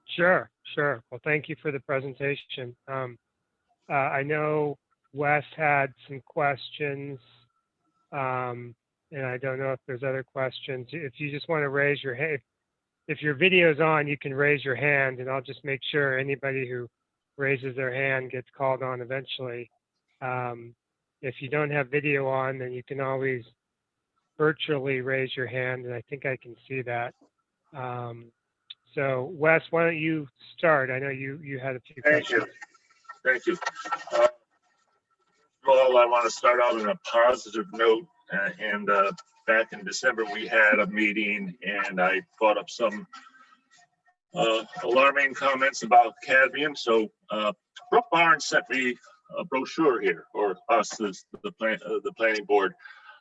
[SPEAKER 2] Sure. Well, thank you for the presentation. I know Wes had some questions, and I don't know if there's other questions. If you just want to raise your hand, if your video is on, you can raise your hand, and I'll just make sure anybody who raises their hand gets called on eventually. If you don't have video on, then you can always virtually raise your hand, and I think I can see that. So Wes, why don't you start? I know you had a few questions.
[SPEAKER 8] Thank you. Well, I want to start out on a positive note, and back in December, we had a meeting and I brought up some alarming comments about cadmium. So Brooke Barnes sent me a brochure here, or us, the planning board,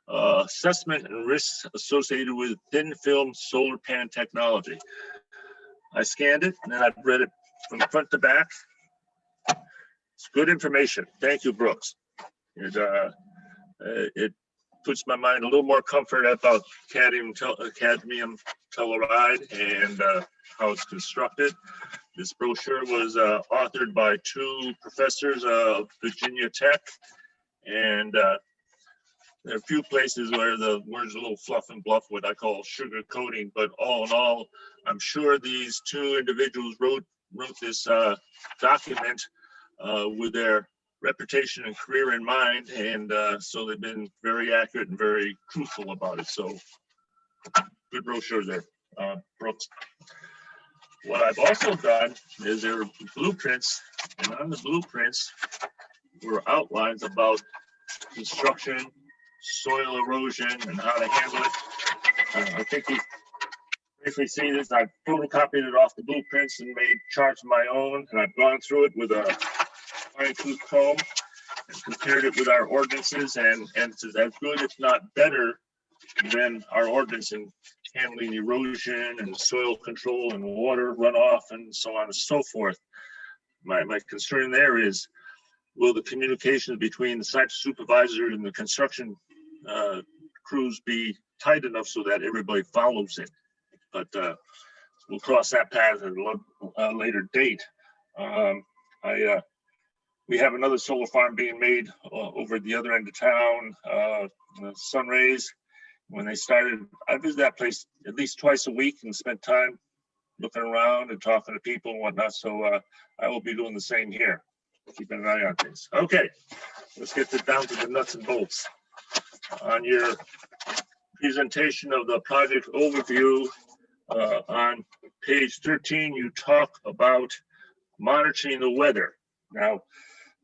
[SPEAKER 8] assessment and risks associated with thin film solar pan technology. I scanned it and then I've read it from front to back. It's good information. Thank you, Brooks. It puts my mind a little more comfort about cadmium telluride and how it's constructed. This brochure was authored by 2 professors of Virginia Tech, and there are a few places where the word's a little fluff and bluff, what I call sugar coating, but all in all, I'm sure these 2 individuals wrote this document with their reputation and career in mind, and so they've been very accurate and very truthful about it. So good brochure there, Brooks. What I've also done is there are blueprints, and on the blueprints were outlines about construction, soil erosion, and how to handle it. I think you briefly see this. I've photocopied it off the blueprints and made charts of my own, and I've gone through it with a fine-tooth comb and compared it with our ordinances, and it's as good, if not better, than our ordinance in handling erosion and soil control and water runoff and so on and so forth. My concern there is, will the communication between the site supervisor and the construction crews be tight enough so that everybody follows it? But we'll cross that path at a later date. We have another solar farm being made over at the other end of town, Sunrays. When they started, I visit that place at least twice a week and spent time looking around and talking to people and whatnot. So I will be doing the same here, keeping an eye on things. Okay, let's get down to the nuts and bolts. On your presentation of the project overview, on page 13, you talk about monitoring the weather. Now,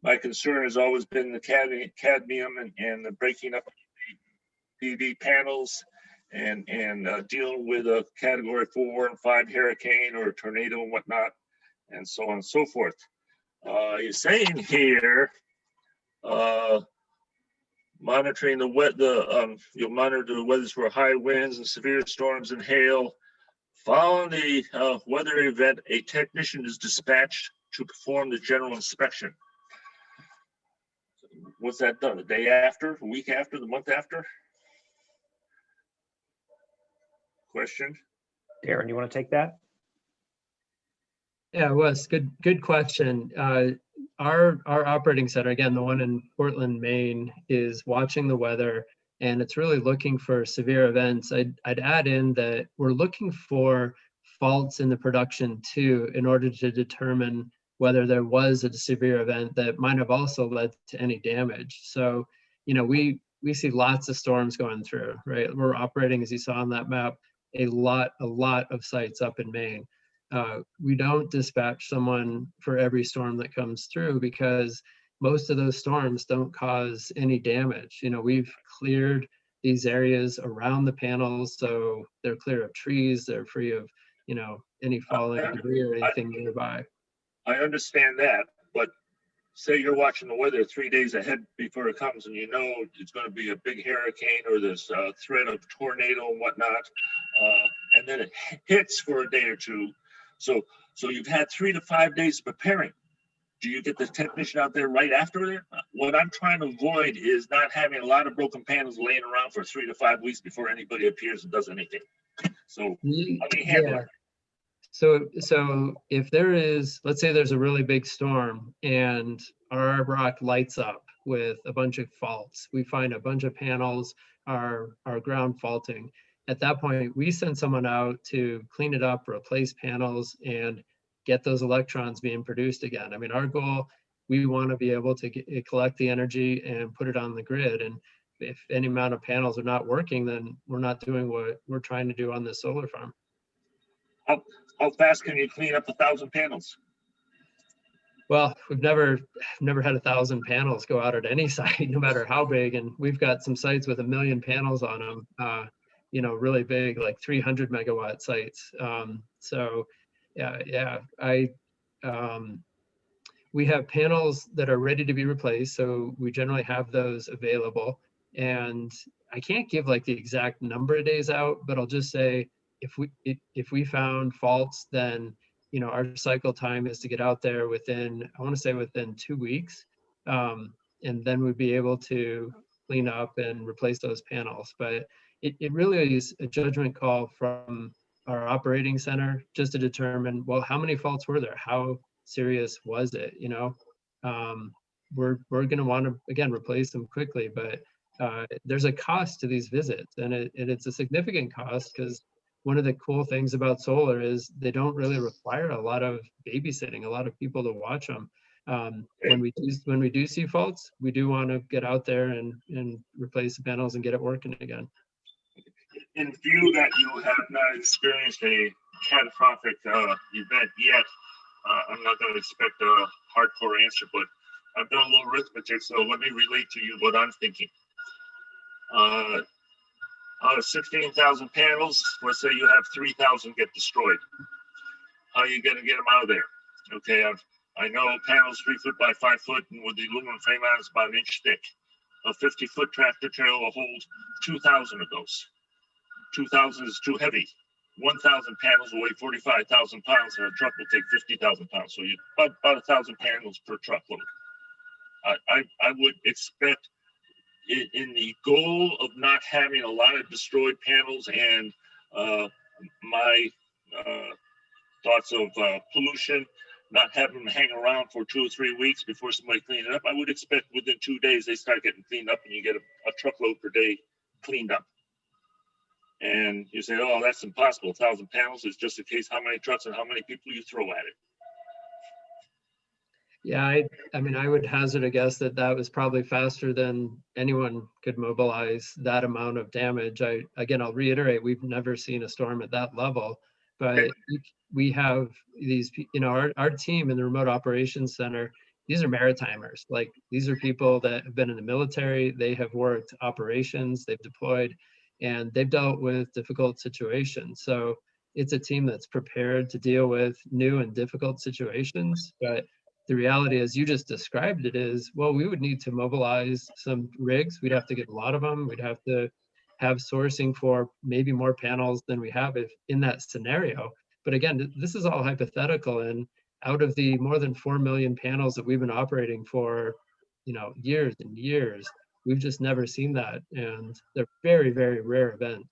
[SPEAKER 8] my concern has always been the cadmium and the breaking up of PV panels and dealing with a category 4 and 5 hurricane or a tornado and whatnot, and so on and so forth. You're saying here, monitoring you'll monitor the weathers for high winds and severe storms and hail. Following the weather event, a technician is dispatched to perform the general inspection. Was that done the day after, a week after, the month after? Question.
[SPEAKER 4] Darren, you want to take that?
[SPEAKER 7] Yeah, Wes, good question. Our operating center, again, the one in Portland, Maine, is watching the weather, and it's really looking for severe events. I'd add in that we're looking for faults in the production too, in order to determine whether there was a severe event that might have also led to any damage. So, you know, we see lots of storms going through, right? We're operating, as you saw on that map, a lot of sites up in Maine. We don't dispatch someone for every storm that comes through because most of those storms don't cause any damage. You know, we've cleared these areas around the panels, so they're clear of trees, they're free of, you know, any falling debris or anything nearby.
[SPEAKER 8] I understand that, but say you're watching the weather 3 days ahead before it comes, and you know it's going to be a big hurricane or there's a threat of tornado and whatnot, and then it hits for a day or two. So you've had 3 to 5 days preparing. Do you get the technician out there right after there? What I'm trying to avoid is not having a lot of broken panels laying around for 3 to 5 weeks before anybody appears and does anything. So how do you handle it?
[SPEAKER 7] So if there is, let's say there's a really big storm and our rock lights up with a bunch of faults, we find a bunch of panels are ground faulting. At that point, we send someone out to clean it up, replace panels, and get those electrons being produced again. I mean, our goal, we want to be able to collect the energy and put it on the grid. And if any amount of panels are not working, then we're not doing what we're trying to do on this solar farm.
[SPEAKER 8] How fast can you clean up 1,000 panels?
[SPEAKER 7] Well, we've never had 1,000 panels go out at any site, no matter how big. And we've got some sites with 1 million panels on them, you know, really big, like 300 megawatt sites. So we have panels that are ready to be replaced. So we generally have those available. And I can't give like the exact number of days out, but I'll just say, if we found faults, then, you know, our cycle time is to get out there within, I want to say within 2 weeks. And then we'd be able to clean up and replace those panels. But it really is a judgment call from our operating center just to determine, well, how many faults were there? How serious was it? You know, we're going to want to, again, replace them quickly, but there's a cost to these visits, and it's a significant cost because one of the cool things about solar is they don't really require a lot of babysitting, a lot of people to watch them. When we do see faults, we do want to get out there and replace the panels and get it working again.
[SPEAKER 8] In view that you have not experienced a catastrophic event yet, I'm not going to expect a hardcore answer, but I've done a little arithmetic, so let me relate to you what I'm thinking. Out of 16,000 panels, let's say you have 3,000 get destroyed. How are you going to get them out of there? Okay, I know panels 3 foot by 5 foot, and with the aluminum frame on, it's about 1 inch thick. A 50-foot tractor trailer will hold 2,000 of those. 2,000 is too heavy. 1,000 panels will weigh 45,000 pounds, and a truck will take 50,000 pounds. So you about 1,000 panels per truckload. I would expect, in the goal of not having a lot of destroyed panels and my thoughts of pollution, not having them hang around for 2 or 3 weeks before somebody cleans it up, I would expect within 2 days they start getting cleaned up and you get a truckload per day cleaned up. And you say, oh, that's impossible. 1,000 panels is just a case how many trucks and how many people you throw at it.
[SPEAKER 7] Yeah, I mean, I would hazard a guess that was probably faster than anyone could mobilize that amount of damage. Again, I'll reiterate, we've never seen a storm at that level, but we have these, our team in the remote operations center, these are maritimers. Like, these are people that have been in the military, they have worked operations, they've deployed, and they've dealt with difficult situations. So it's a team that's prepared to deal with new and difficult situations. But the reality, as you just described it, is, well, we would need to mobilize some rigs. We'd have to get a lot of them. We'd have to have sourcing for maybe more panels than we have if in that scenario. But again, this is all hypothetical, and out of the more than 4 million panels that we've been operating for, years and years, we've just never seen that. And they're very, very rare events.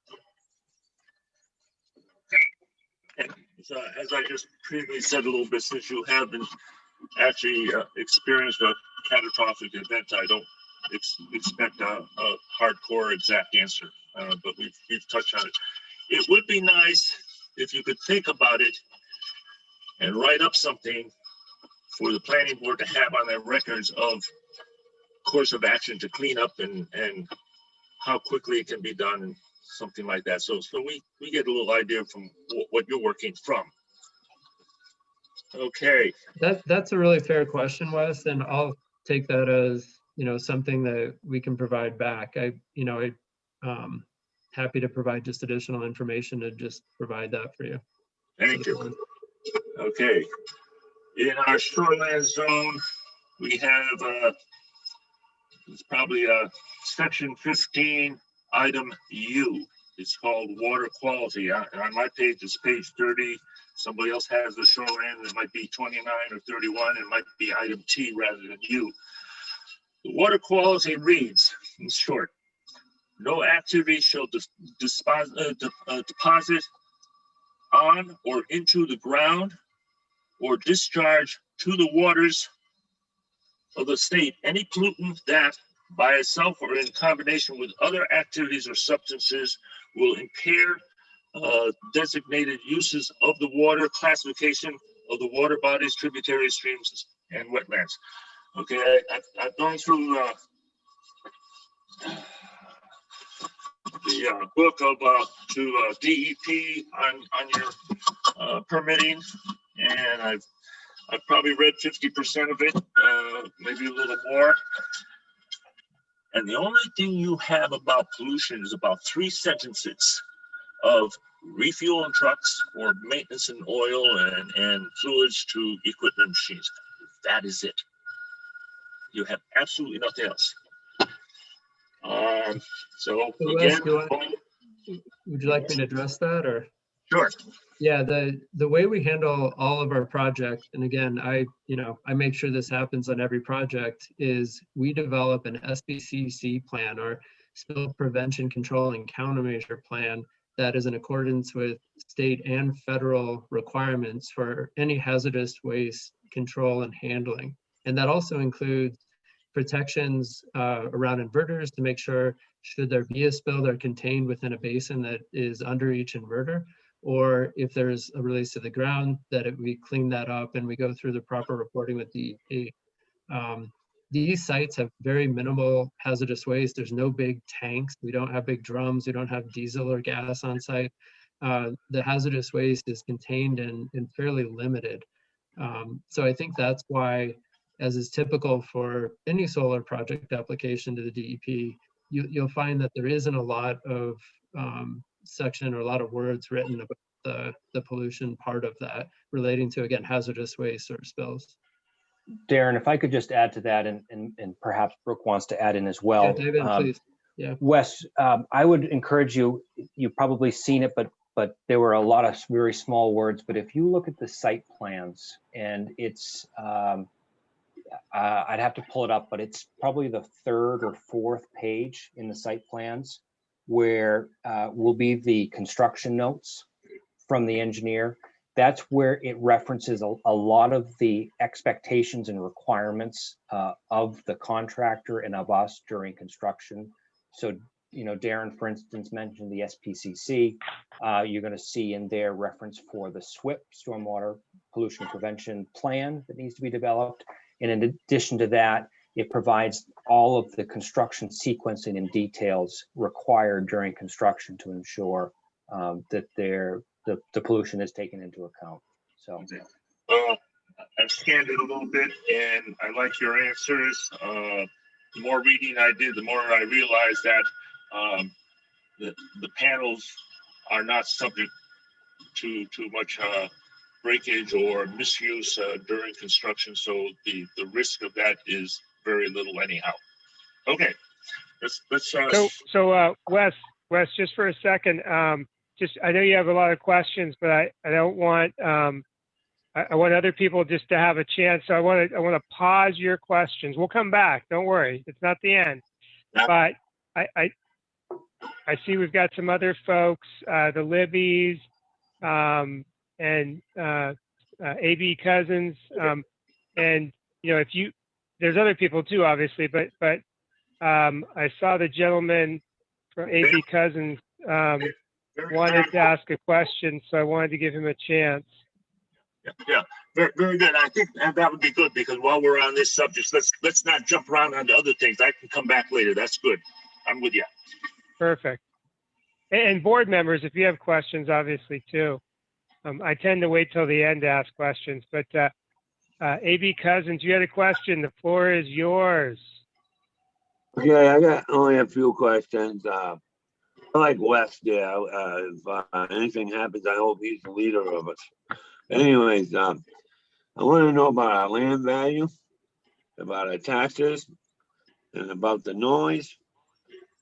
[SPEAKER 8] And so, as I just previously said a little bit, since you haven't actually experienced a catastrophic event, I don't expect a hardcore exact answer, but we've touched on it. It would be nice if you could think about it and write up something for the planning board to have on their records of course of action to clean up and how quickly it can be done and something like that. So we get a little idea from what you're working from. Okay.
[SPEAKER 7] That's a really fair question, Wes, and I'll take that as, something that we can provide back. I'm happy to provide just additional information to just provide that for you.
[SPEAKER 8] Thank you. Okay. In our shoreline zone, we have it's probably section 15, item U. It's called water quality. On my page, it's page 30. Somebody else has the shoreline. It might be 29 or 31. It might be item T rather than U. The water quality reads, in short, no activity shall deposit on or into the ground or discharge to the waters of the state any pollutant that by itself or in combination with other activities or substances will impair designated uses of the water, classification of the water bodies, tributary streams, and wetlands. Okay, I've gone through the book of to DEP on your permitting, and I've probably read 50% of it, maybe a little more. And the only thing you have about pollution is about 3 sentences of refueling trucks or maintenance in oil and fluids to equipment machines. That is it. You have absolutely nothing else. So again,
[SPEAKER 7] would you like me to address that, or?
[SPEAKER 8] Sure.
[SPEAKER 7] Yeah, the way we handle all of our projects, and again, I make sure this happens on every project, is we develop an SPCC plan, or spill prevention, control, and countermeasure plan, that is in accordance with state and federal requirements for any hazardous waste control and handling. And that also includes protections around inverters to make sure, should there be a spill, they're contained within a basin that is under each inverter, or if there's a release to the ground, that we clean that up and we go through the proper reporting with DEP. These sites have very minimal hazardous waste. There's no big tanks. We don't have big drums. We don't have diesel or gas on site. The hazardous waste is contained and fairly limited. So I think that's why, as is typical for any solar project application to the DEP, you'll find that there isn't a lot of section or a lot of words written about the pollution part of that relating to, again, hazardous waste or spills.
[SPEAKER 4] Darren, if I could just add to that, and perhaps Brooke wants to add in as well.
[SPEAKER 7] Yeah, David, please. Yeah.
[SPEAKER 4] Wes, I would encourage you, you've probably seen it, but there were a lot of very small words, but if you look at the site plans, and it's, I'd have to pull it up, but it's probably the 3rd or 4th page in the site plans, where will be the construction notes from the engineer. That's where it references a lot of the expectations and requirements of the contractor and of us during construction. So, Darren, for instance, mentioned the SPCC. You're going to see in there reference for the SWIP, Stormwater Pollution Prevention Plan, that needs to be developed. And in addition to that, it provides all of the construction sequencing and details required during construction to ensure that the pollution is taken into account. So.
[SPEAKER 8] I've scanned it a little bit and I like your answers. The more reading I did, the more I realized that the panels are not subject to too much breakage or misuse during construction. So the risk of that is very little anyhow. Okay, let's
[SPEAKER 2] So Wes, just for a second, I know you have a lot of questions, but I don't want, I want other people just to have a chance. So I want to pause your questions. We'll come back. Don't worry. It's not the end. But I see we've got some other folks, the Libbies, and AB Cousins. And, you know, there's other people too, obviously, but I saw the gentleman from AB Cousins wanted to ask a question, so I wanted to give him a chance.
[SPEAKER 8] Yeah, very, very good. I think that would be good because while we're on this subject, let's not jump around onto other things. I can come back later. That's good. I'm with you.
[SPEAKER 2] Perfect. And board members, if you have questions, obviously too. I tend to wait till the end to ask questions, but AB Cousins, you had a question. The floor is yours.
[SPEAKER 6] Okay, I got only a few questions. I like Wes there. If anything happens, I hope he's the leader of us. Anyways, I want to know about our land value, about our taxes, and about the noise,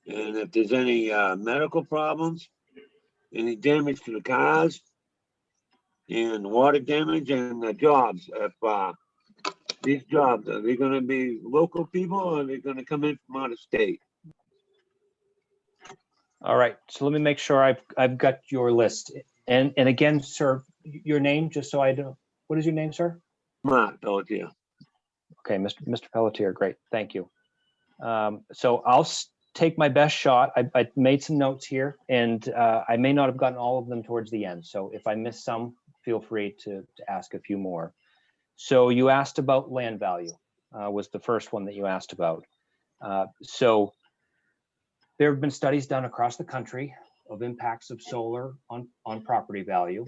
[SPEAKER 6] and if there's any medical problems, any damage to the cars, and water damage, and the jobs. If these jobs, are they going to be local people, or are they going to come in from out of state?
[SPEAKER 4] All right, so let me make sure I've got your list. And again, sir, your name, just so I know. What is your name, sir?
[SPEAKER 6] Mark Pelletier.
[SPEAKER 4] Okay, Mr. Pelletier, great, thank you. So I'll take my best shot. I made some notes here, and I may not have gotten all of them towards the end. So if I miss some, feel free to ask a few more. So you asked about land value, was the first one that you asked about. So there have been studies done across the country of impacts of solar on property value.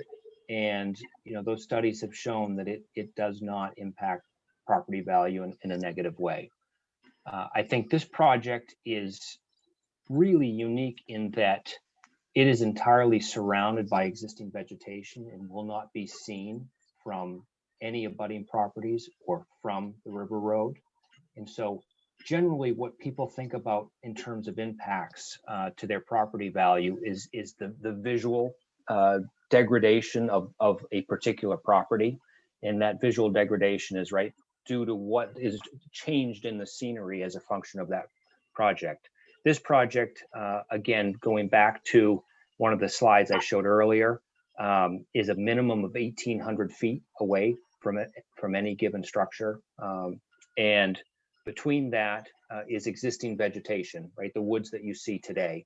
[SPEAKER 4] And, you know, those studies have shown that it does not impact property value in a negative way. I think this project is really unique in that it is entirely surrounded by existing vegetation and will not be seen from any abutting properties or from the river road. And so generally what people think about in terms of impacts to their property value is the visual degradation of a particular property. And that visual degradation is right due to what is changed in the scenery as a function of that project. This project, again, going back to one of the slides I showed earlier, is a minimum of 1,800 feet away from any given structure. And between that is existing vegetation, right? The woods that you see today,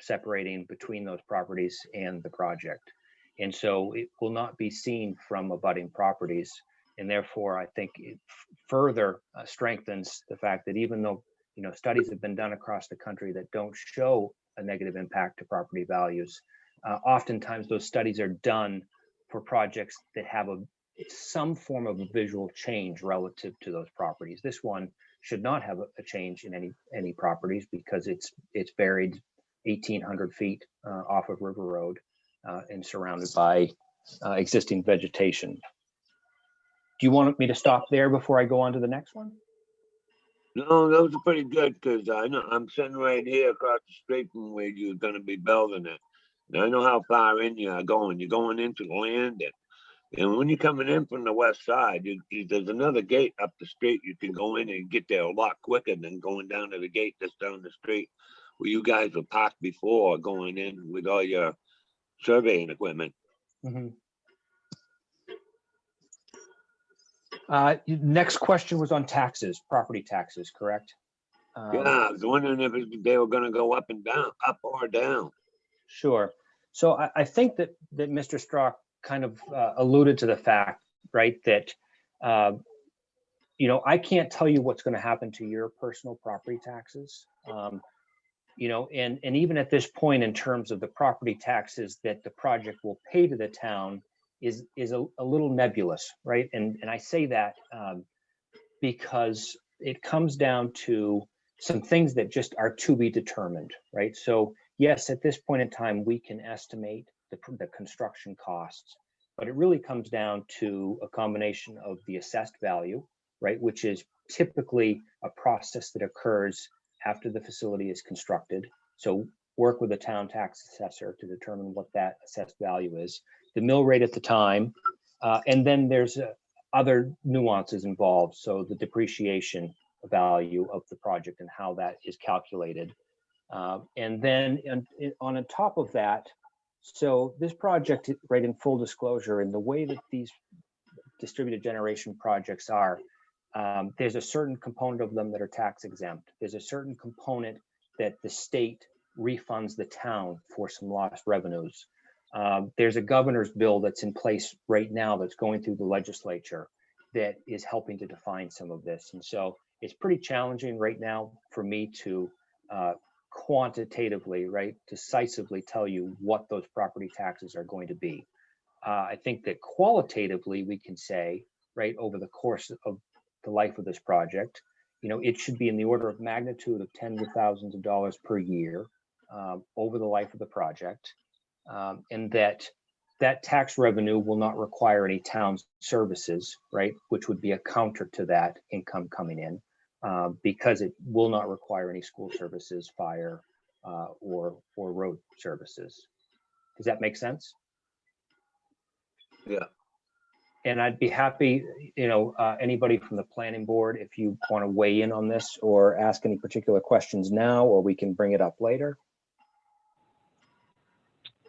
[SPEAKER 4] separating between those properties and the project. And so it will not be seen from abutting properties. And therefore, I think it further strengthens the fact that even though, you know, studies have been done across the country that don't show a negative impact to property values, oftentimes those studies are done for projects that have some form of a visual change relative to those properties. This one should not have a change in any properties because it's buried 1,800 feet off of River Road and surrounded by existing vegetation. Do you want me to stop there before I go on to the next one?
[SPEAKER 6] No, those are pretty good because I know I'm sitting right here across the street from where you're going to be building it. And I know how far in you are going. You're going into the land, and when you're coming in from the west side, there's another gate up the street. You can go in and get there a lot quicker than going down to the gate that's down the street where you guys were parked before, going in with all your surveying equipment.
[SPEAKER 4] Mm-hmm. Next question was on taxes, property taxes, correct?
[SPEAKER 6] Yeah, I was wondering if they were going to go up and down, up or down.
[SPEAKER 4] Sure. So I think that Mr. Strzok kind of alluded to the fact, right, that, you know, I can't tell you what's going to happen to your personal property taxes. You know, and even at this point, in terms of the property taxes that the project will pay to the town is a little nebulous, right? And I say that because it comes down to some things that just are to be determined, right? So yes, at this point in time, we can estimate the construction costs, but it really comes down to a combination of the assessed value, right? Which is typically a process that occurs after the facility is constructed. So work with the town tax assessor to determine what that assessed value is, the mill rate at the time, and then there's other nuances involved. So the depreciation value of the project and how that is calculated. And then on top of that, so this project, right, in full disclosure, in the way that these distributed generation projects are, there's a certain component of them that are tax exempt. There's a certain component that the state refunds the town for some lost revenues. There's a governor's bill that's in place right now that's going through the legislature that is helping to define some of this. And so it's pretty challenging right now for me to quantitatively, right, decisively tell you what those property taxes are going to be. I think that qualitatively we can say, right, over the course of the life of this project, you know, it should be in the order of magnitude of tens of thousands of dollars per year over the life of the project, and that tax revenue will not require any town services, right, which would be a counter to that income coming in, because it will not require any school services, fire, or road services. Does that make sense?
[SPEAKER 6] Yeah.
[SPEAKER 4] And I'd be happy, you know, anybody from the planning board, if you want to weigh in on this or ask any particular questions now, or we can bring it up later.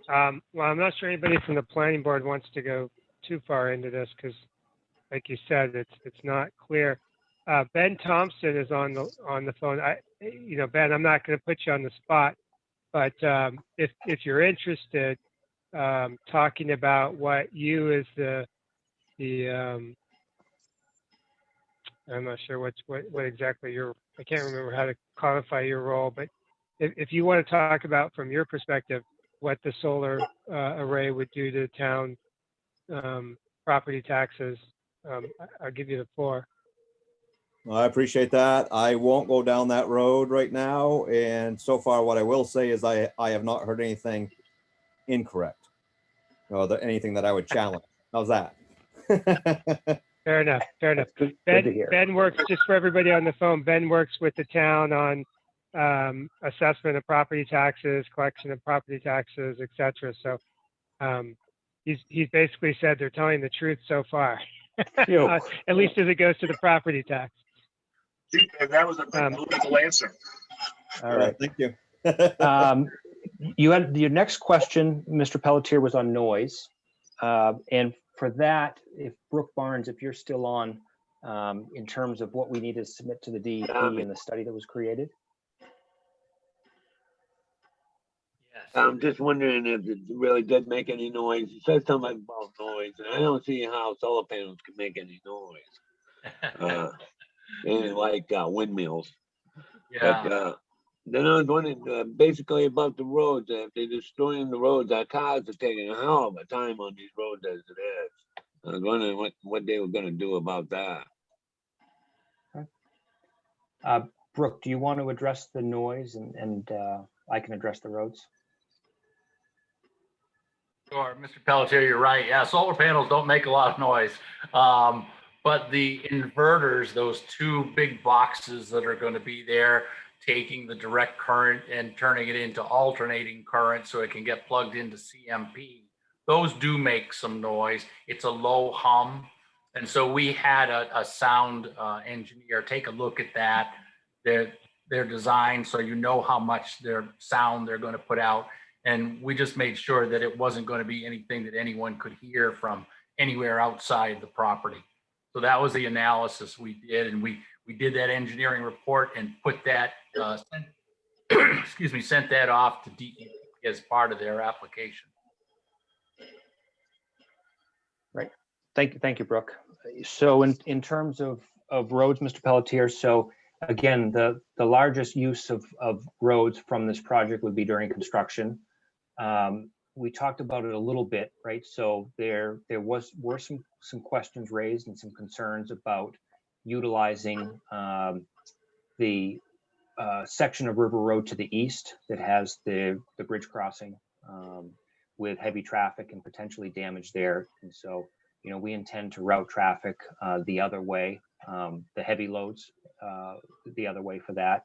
[SPEAKER 2] Well, I'm not sure anybody from the planning board wants to go too far into this because, like you said, it's not clear. Ben Thompson is on the phone. You know, Ben, I'm not going to put you on the spot, but if you're interested, talking about what you as the I'm not sure what exactly I can't remember how to qualify your role, but if you want to talk about from your perspective what the solar array would do to the town property taxes, I'll give you the floor.
[SPEAKER 9] Well, I appreciate that. I won't go down that road right now. And so far, what I will say is I have not heard anything incorrect or anything that I would challenge. How's that?
[SPEAKER 2] Fair enough. Fair enough.
[SPEAKER 4] Good to hear.
[SPEAKER 2] Ben works, just for everybody on the phone, Ben works with the town on assessment of property taxes, collection of property taxes, et cetera. So he's basically said they're telling the truth so far, at least as it goes to the property tax.
[SPEAKER 8] See, and that was a good political answer.
[SPEAKER 4] All right.
[SPEAKER 9] Thank you.
[SPEAKER 4] You had your next question, Mr. Pelletier, was on noise. And for that, if Brooke Barnes, if you're still on, in terms of what we need to submit to the DEP in the study that was created.
[SPEAKER 3] Yes.
[SPEAKER 6] I'm just wondering if it really did make any noise. It says something about noise, and I don't see how solar panels can make any noise. And like windmills.
[SPEAKER 3] Yeah.
[SPEAKER 6] But then I was wondering basically about the roads. If they're destroying the roads, our cars are taking a hell of a time on these roads as it is. I was wondering what they were going to do about that.
[SPEAKER 4] Brooke, do you want to address the noise and I can address the roads?
[SPEAKER 3] Sure, Mr. Pelletier, you're right. Yeah, solar panels don't make a lot of noise. But the inverters, those two big boxes that are going to be there, taking the direct current and turning it into alternating current so it can get plugged into CMP, those do make some noise. It's a low hum. And so we had a sound engineer take a look at that. They're designed so you know how much their sound they're going to put out. And we just made sure that it wasn't going to be anything that anyone could hear from anywhere outside the property. So that was the analysis we did. And we did that engineering report and put that, sent that off to DEP as part of their application.
[SPEAKER 4] Right. Thank you, Brooke. So in terms of roads, Mr. Pelletier, so again, the largest use of roads from this project would be during construction. We talked about it a little bit, right? So there were some questions raised and some concerns about utilizing the section of River Road to the east that has the bridge crossing with heavy traffic and potentially damage there. And so, we intend to route traffic the other way, the heavy loads the other way for that.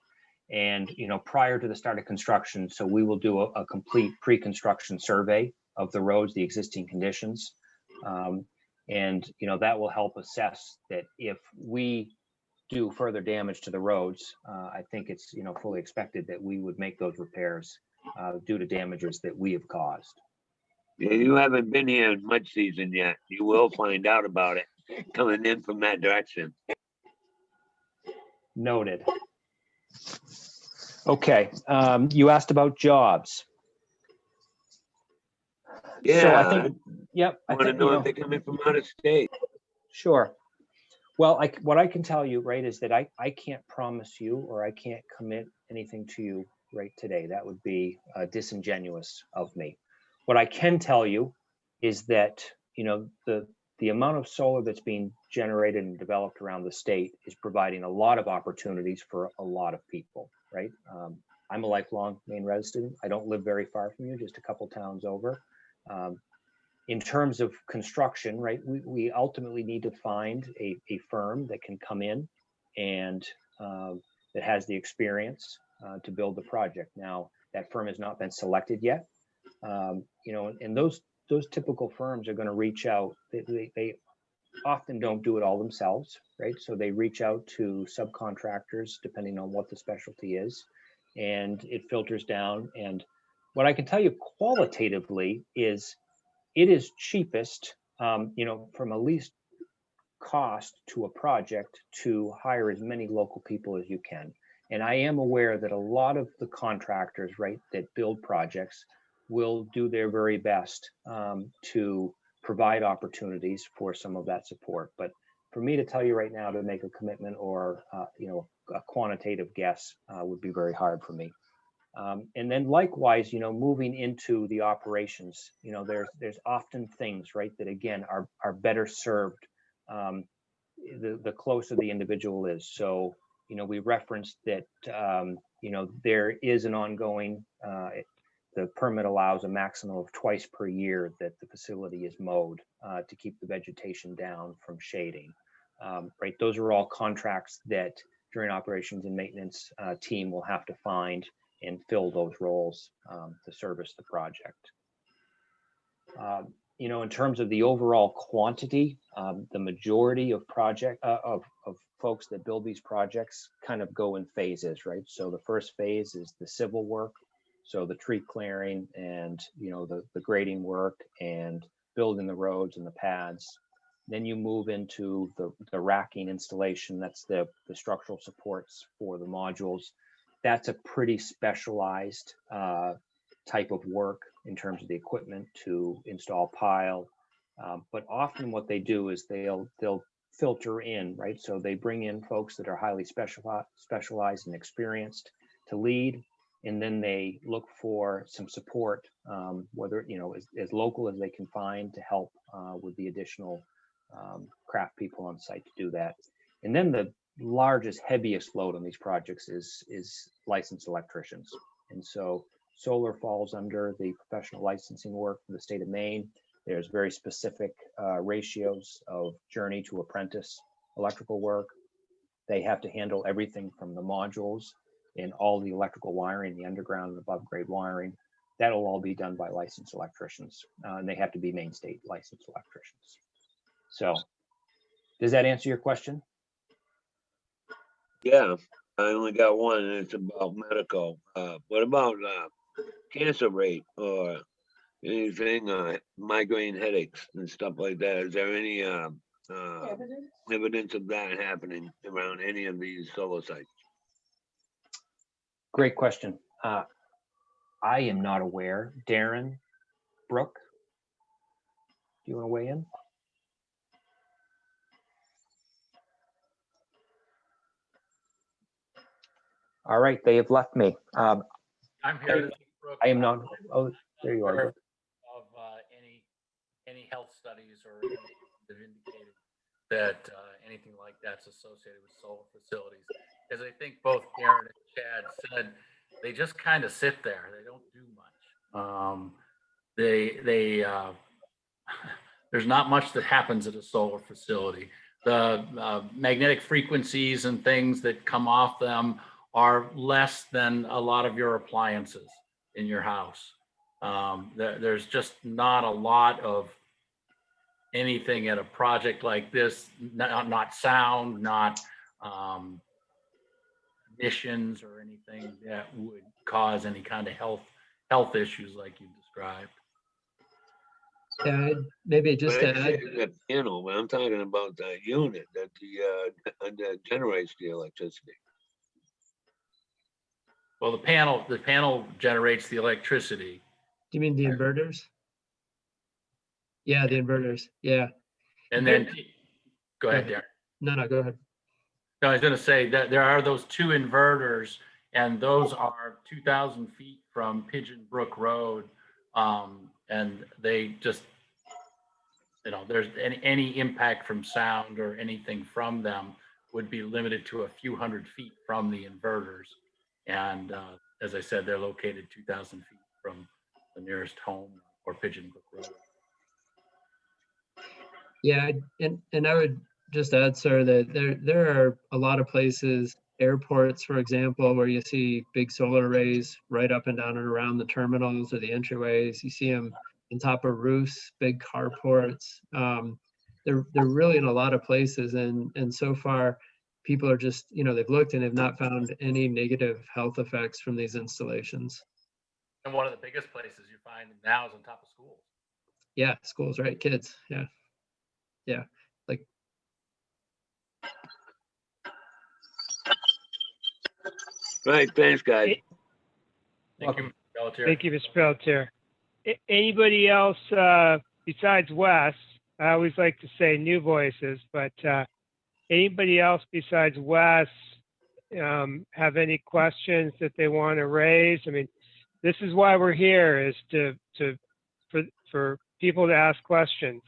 [SPEAKER 4] And, prior to the start of construction, so we will do a complete pre-construction survey of the roads, the existing conditions. And, that will help assess that if we do further damage to the roads, I think it's, fully expected that we would make those repairs due to damages that we have caused.
[SPEAKER 6] Yeah, you haven't been here in mud season yet. You will find out about it coming in from that direction.
[SPEAKER 4] Noted. Okay, you asked about jobs.
[SPEAKER 6] Yeah,
[SPEAKER 4] So I think, yep.
[SPEAKER 6] I want to know if they're coming from out of state.
[SPEAKER 4] Sure. Well, what I can tell you, right, is that I can't promise you, or I can't commit anything to you right today. That would be disingenuous of me. What I can tell you is that, the amount of solar that's being generated and developed around the state is providing a lot of opportunities for a lot of people, right? I'm a lifelong Maine resident. I don't live very far from you, just a couple towns over. In terms of construction, right, we ultimately need to find a firm that can come in and that has the experience to build the project. Now, that firm has not been selected yet. And those typical firms are going to reach out. They often don't do it all themselves, right? So they reach out to subcontractors depending on what the specialty is, and it filters down. And what I can tell you qualitatively is it is cheapest, from a least cost to a project to hire as many local people as you can. And I am aware that a lot of the contractors, right, that build projects will do their very best to provide opportunities for some of that support. But for me to tell you right now to make a commitment or, a quantitative guess would be very hard for me. And then likewise, moving into the operations, there's often things, right, that again are better served the closer the individual is. So, we referenced that, there is an ongoing, the permit allows a maximum of twice per year that the facility is mowed to keep the vegetation down from shading. Right, those are all contracts that during operations and maintenance team will have to find and fill those roles to service the project. In terms of the overall quantity, the majority of folks that build these projects kind of go in phases, right? So the first phase is the civil work. So the tree clearing and, the grading work and building the roads and the pads. Then you move into the racking installation. That's the structural supports for the modules. That's a pretty specialized type of work in terms of the equipment to install pile. But often what they do is they'll filter in, right? So they bring in folks that are highly specialized and experienced to lead. And then they look for some support, whether, as local as they can find to help with the additional craft people on site to do that. And then the largest, heaviest load on these projects is licensed electricians. And so solar falls under the professional licensing work for the state of Maine. There's very specific ratios of journey to apprentice electrical work. They have to handle everything from the modules and all the electrical wiring, the underground and above grade wiring. That'll all be done by licensed electricians. And they have to be Maine state licensed electricians. So does that answer your question?
[SPEAKER 6] Yeah, I only got one, and it's about medical. What about cancer rate or anything, migraine headaches and stuff like that? Is there any evidence of that happening around any of these solar sites?
[SPEAKER 4] Great question. I am not aware. Darren, Brooke, do you want to weigh in? All right, they have left me.
[SPEAKER 3] I'm here. This is Brooke.
[SPEAKER 4] I am not, oh, there you are.
[SPEAKER 3] Aware
[SPEAKER 4] Brooke.
[SPEAKER 3] Of any health studies or anything that have indicated that anything like that's associated with solar facilities. As I think both Darren and Chad said, they just kind of sit there. They don't do much. There's not much that happens at a solar facility. The magnetic frequencies and things that come off them are less than a lot of your appliances in your house. There's just not a lot of anything at a project like this, not sound, not emissions or anything that would cause any kind of health issues like you described.
[SPEAKER 7] Yeah, maybe just to
[SPEAKER 6] But
[SPEAKER 7] add,
[SPEAKER 6] the panel, but I'm talking about the unit that that generates the electricity.
[SPEAKER 3] Well, the panel generates the electricity.
[SPEAKER 7] do you mean the inverters? Yeah, the inverters. Yeah.
[SPEAKER 3] And then, go ahead, Darren.
[SPEAKER 7] No, go ahead.
[SPEAKER 3] No, I was going to say that there are those two inverters, and those are 2,000 feet from Pigeon Brook Road. And they just, there's any impact from sound or anything from them would be limited to a few hundred feet from the inverters. And as I said, they're located 2,000 feet from the nearest home or Pigeon Brook Road.
[SPEAKER 7] Yeah, and I would just add, sir, that there are a lot of places, airports, for example, where you see big solar arrays right up and down and around the terminals or the entryways. You see them on top of roofs, big carports. They're really in a lot of places, and so far, people are just, they've looked and have not found any negative health effects from these installations.
[SPEAKER 3] And one of the biggest places you find now is on top of schools.
[SPEAKER 7] Yeah, schools, right? Kids. Yeah.
[SPEAKER 6] Right, thanks, guys.
[SPEAKER 3] Thank you, Mr. Pelletier.
[SPEAKER 2] Thank you, Mr. Pelletier. Anybody else besides Wes? I always like to say new voices, but anybody else besides Wes have any questions that they want to raise? I mean, this is why we're here, is for people to ask questions.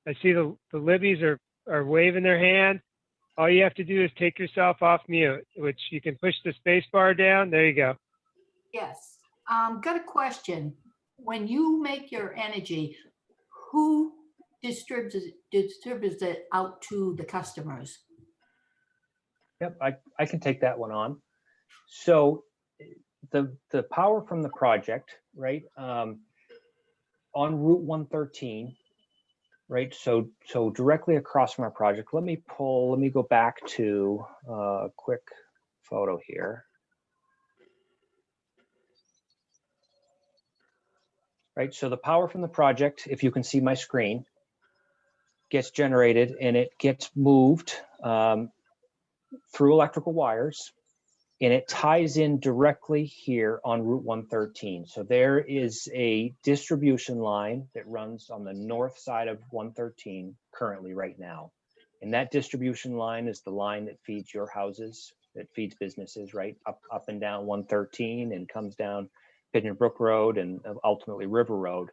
[SPEAKER 2] I see the Libbies are waving their hand. All you have to do is take yourself off mute, which you can push the space bar down. There you go.
[SPEAKER 10] Yes, got a question. When you make your energy, who distributes it out to the customers?
[SPEAKER 4] Yep, I can take that one on. So the power from the project, right, on Route 113, right? So directly across from our project, let me go back to a quick photo here. Right, so the power from the project, if you can see my screen, gets generated and it gets moved through electrical wires, and it ties in directly here on Route 113. So there is a distribution line that runs on the north side of 113 currently right now. And that distribution line is the line that feeds your houses, that feeds businesses, right? Up and down 113 and comes down Pigeon Brook Road and ultimately River Road.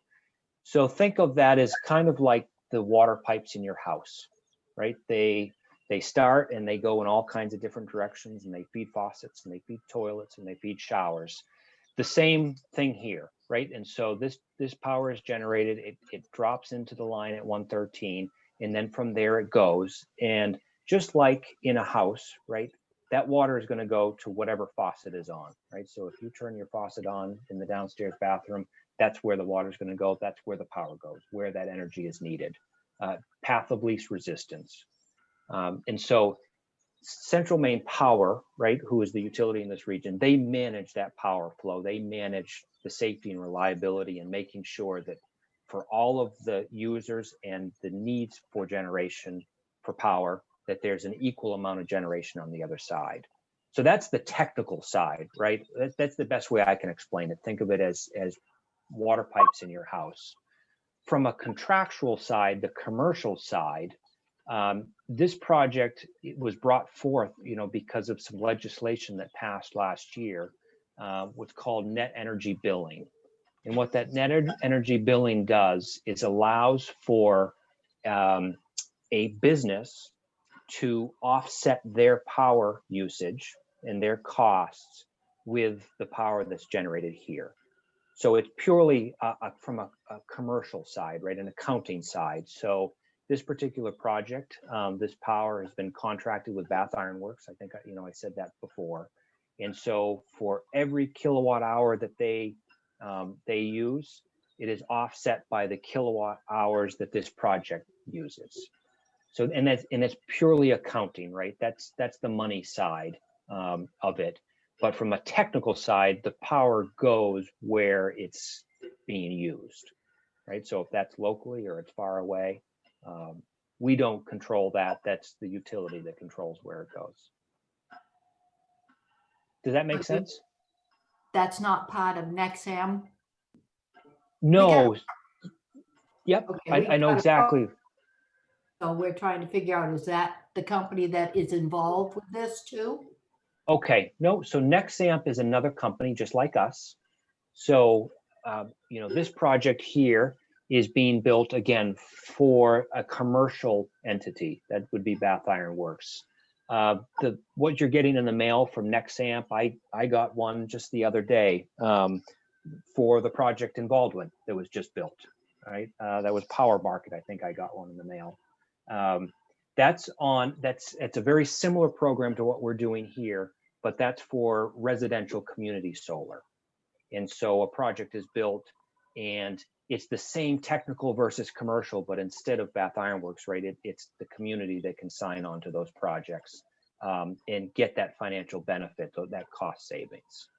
[SPEAKER 4] So think of that as kind of like the water pipes in your house, right? They start and they go in all kinds of different directions, and they feed faucets and they feed toilets and they feed showers. The same thing here, right? And so this power is generated, it drops into the line at 113, and then from there it goes. And just like in a house, right, that water is going to go to whatever faucet is on, right? So if you turn your faucet on in the downstairs bathroom, that's where the water is going to go. That's where the power goes, where that energy is needed. Path of least resistance. And so Central Maine Power, right, who is the utility in this region, they manage that power flow. They manage the safety and reliability and making sure that for all of the users and the needs for generation for power, that there's an equal amount of generation on the other side. So that's the technical side, right? That's the best way I can explain it. Think of it as water pipes in your house. From a contractual side, the commercial side, This project was brought forth, because of some legislation that passed last year, what's called net energy billing. And what that energy billing does is allows for a business to offset their power usage and their costs with the power that's generated here. So it's purely from a commercial side, right, an accounting side. So this particular project, this power has been contracted with Bath Iron Works. I think, I said that before. And so for every kilowatt hour that they use, it is offset by the kilowatt hours that this project uses. So, and it's purely accounting, right? That's the money side of it. But from a technical side, the power goes where it's being used, right? So if that's locally or it's far away, we don't control that. That's the utility that controls where it goes. Does that make sense?
[SPEAKER 10] That's not part of Nexam?
[SPEAKER 4] No. Yep,
[SPEAKER 10] Okay,
[SPEAKER 4] I know exactly.
[SPEAKER 10] So we're trying to figure out, is that the company that is involved with this too?
[SPEAKER 4] Okay, no, so Nexamp is another company just like us. So, this project here is being built again for a commercial entity. That would be Bath Iron Works. What you're getting in the mail from Nexamp, I got one just the other day for the project in Baldwin that was just built, right? That was Power Market. I think I got one in the mail. It's a very similar program to what we're doing here, but that's for residential community solar. And so a project is built and it's the same technical versus commercial, but instead of Bath Iron Works, right, it's the community that can sign on to those projects and get that financial benefit, that cost savings.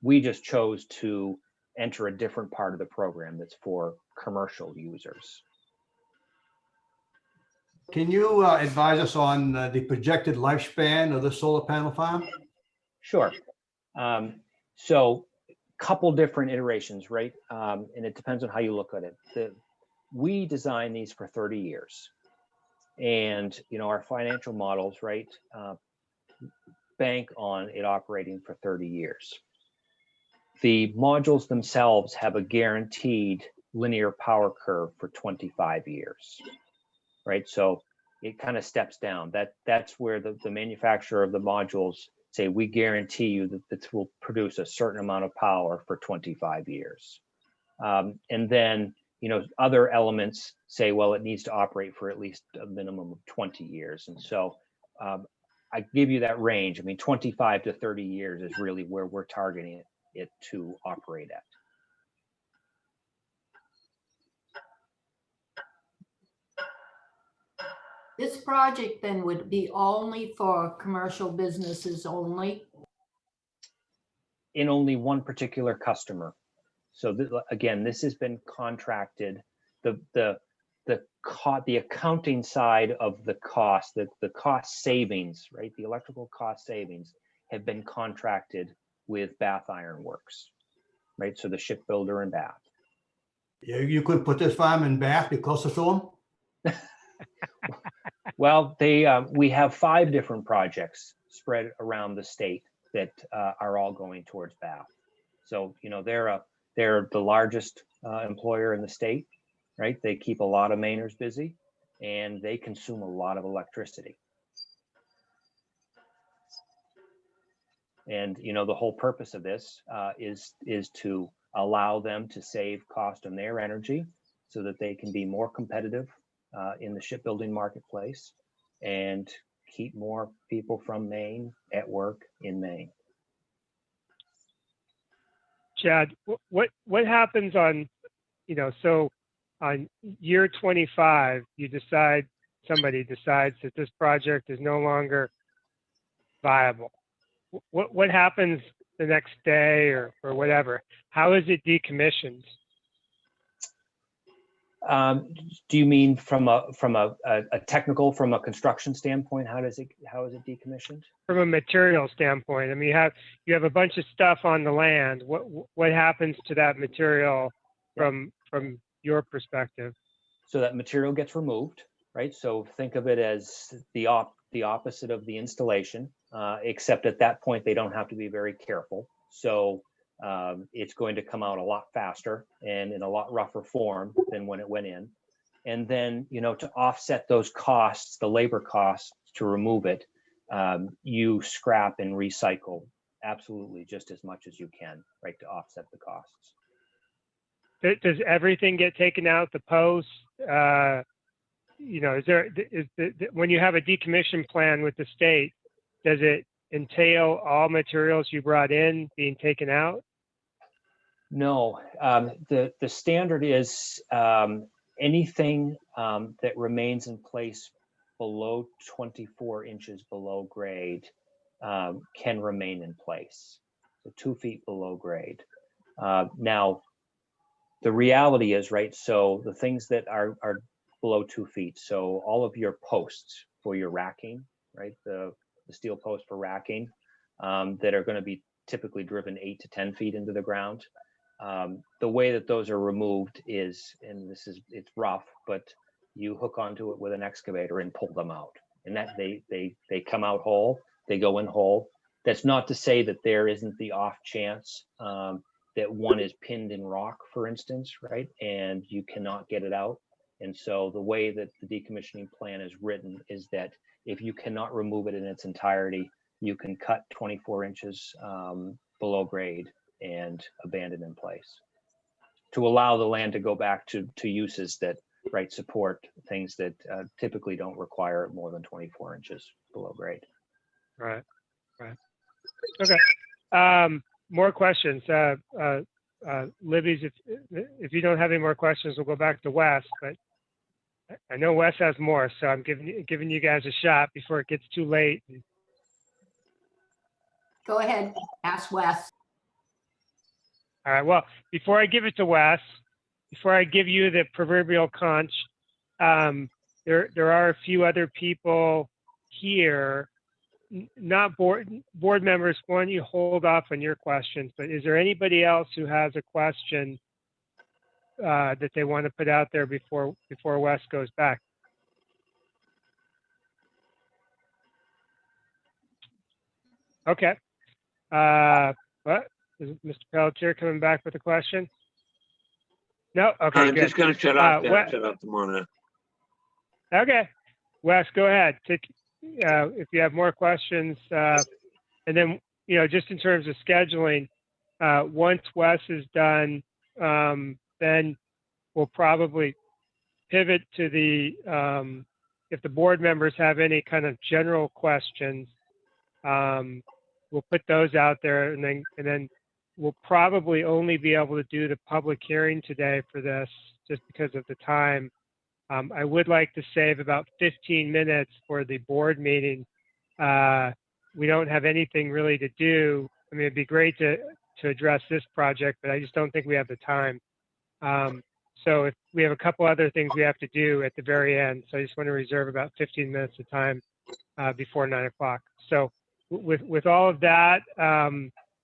[SPEAKER 4] We just chose to enter a different part of the program that's for commercial users.
[SPEAKER 11] Can you advise us on the projected lifespan of the solar panel farm?
[SPEAKER 4] Sure. So couple different iterations, right? And it depends on how you look at it. We design these for 30 years. And, our financial models, right, bank on it operating for 30 years. The modules themselves have a guaranteed linear power curve for 25 years. Right, so it kind of steps down. That's where the manufacturer of the modules say, we guarantee you that this will produce a certain amount of power for 25 years. And then, other elements say, well, it needs to operate for at least a minimum of 20 years. And so I give you that range. I mean, 25 to 30 years is really where we're targeting it to operate at.
[SPEAKER 10] This project then would be only for commercial businesses only?
[SPEAKER 4] In only one particular customer. So again, this has been contracted. The accounting side of the cost, the cost savings, right? The electrical cost savings have been contracted with Bath Iron Works, right? So the shipbuilder in Bath.
[SPEAKER 11] You could put this farm in Bath, be closer to them?
[SPEAKER 4] Well, we have 5 different projects spread around the state that are all going towards Bath. So, they're the largest employer in the state, right? They keep a lot of Mainers busy and they consume a lot of electricity. And, the whole purpose of this is to allow them to save cost on their energy so that they can be more competitive in the shipbuilding marketplace and keep more people from Maine at work in Maine.
[SPEAKER 2] Chad, what happens on, so on year 25, somebody decides that this project is no longer viable. What happens the next day or whatever? How is it decommissioned?
[SPEAKER 4] Do you mean from a technical, from a construction standpoint? How is it decommissioned?
[SPEAKER 2] From a material standpoint, I mean, you have a bunch of stuff on the land. What happens to that material from your perspective?
[SPEAKER 4] So that material gets removed, right? So think of it as the opposite of the installation, except at that point, they don't have to be very careful. So it's going to come out a lot faster and in a lot rougher form than when it went in. And then, you know, to offset those costs, the labor costs to remove it, you scrap and recycle absolutely just as much as you can, right, to offset the costs.
[SPEAKER 2] Does everything get taken out, the posts? You know, when you have a decommission plan with the state, does it entail all materials you brought in being taken out?
[SPEAKER 4] No, the standard is anything that remains in place below 24 inches below grade can remain in place. So 2 feet below grade. Now, the reality is, right, so the things that are below 2 feet, so all of your posts for your racking, right, the steel post for racking that are going to be typically driven 8 to 10 feet into the ground. The way that those are removed is, and it's rough, but you hook onto it with an excavator and pull them out, and that they come out whole, they go in whole. That's not to say that there isn't the off chance that one is pinned in rock, for instance, right, and you cannot get it out. And so the way that the decommissioning plan is written is that if you cannot remove it in its entirety, you can cut 24 inches below grade and abandon in place to allow the land to go back to uses that, right, support things that typically don't require more than 24 inches below grade.
[SPEAKER 2] Right. Okay. More questions. Libby's, if you don't have any more questions, we'll go back to Wes, but I know Wes has more, so I'm giving you guys a shot before it gets too late.
[SPEAKER 10] Go ahead, ask Wes.
[SPEAKER 2] All right, well, before I give it to Wes, before I give you the proverbial conch, there are a few other people here, not board members. Why don't you hold off on your questions, but is there anybody else who has a question that they want to put out there before Wes goes back? Okay. What? Is Mr. Pelletier coming back with a question? No? Okay,
[SPEAKER 6] I'm
[SPEAKER 2] good.
[SPEAKER 6] just going to shut off
[SPEAKER 2] Wes-
[SPEAKER 6] the monitor.
[SPEAKER 2] Okay. Wes, go ahead. If you have more questions, and then, you know, just in terms of scheduling, once Wes is done, then we'll probably pivot to if the board members have any kind of general questions, we'll put those out there, and then we'll probably only be able to do the public hearing today for this, just because of the time. I would like to save about 15 minutes for the board meeting. We don't have anything really to do. I mean, it'd be great to address this project, but I just don't think we have the time. So if we have a couple other things we have to do at the very end, so I just want to reserve about 15 minutes of time before 9 o'clock. So with all of that,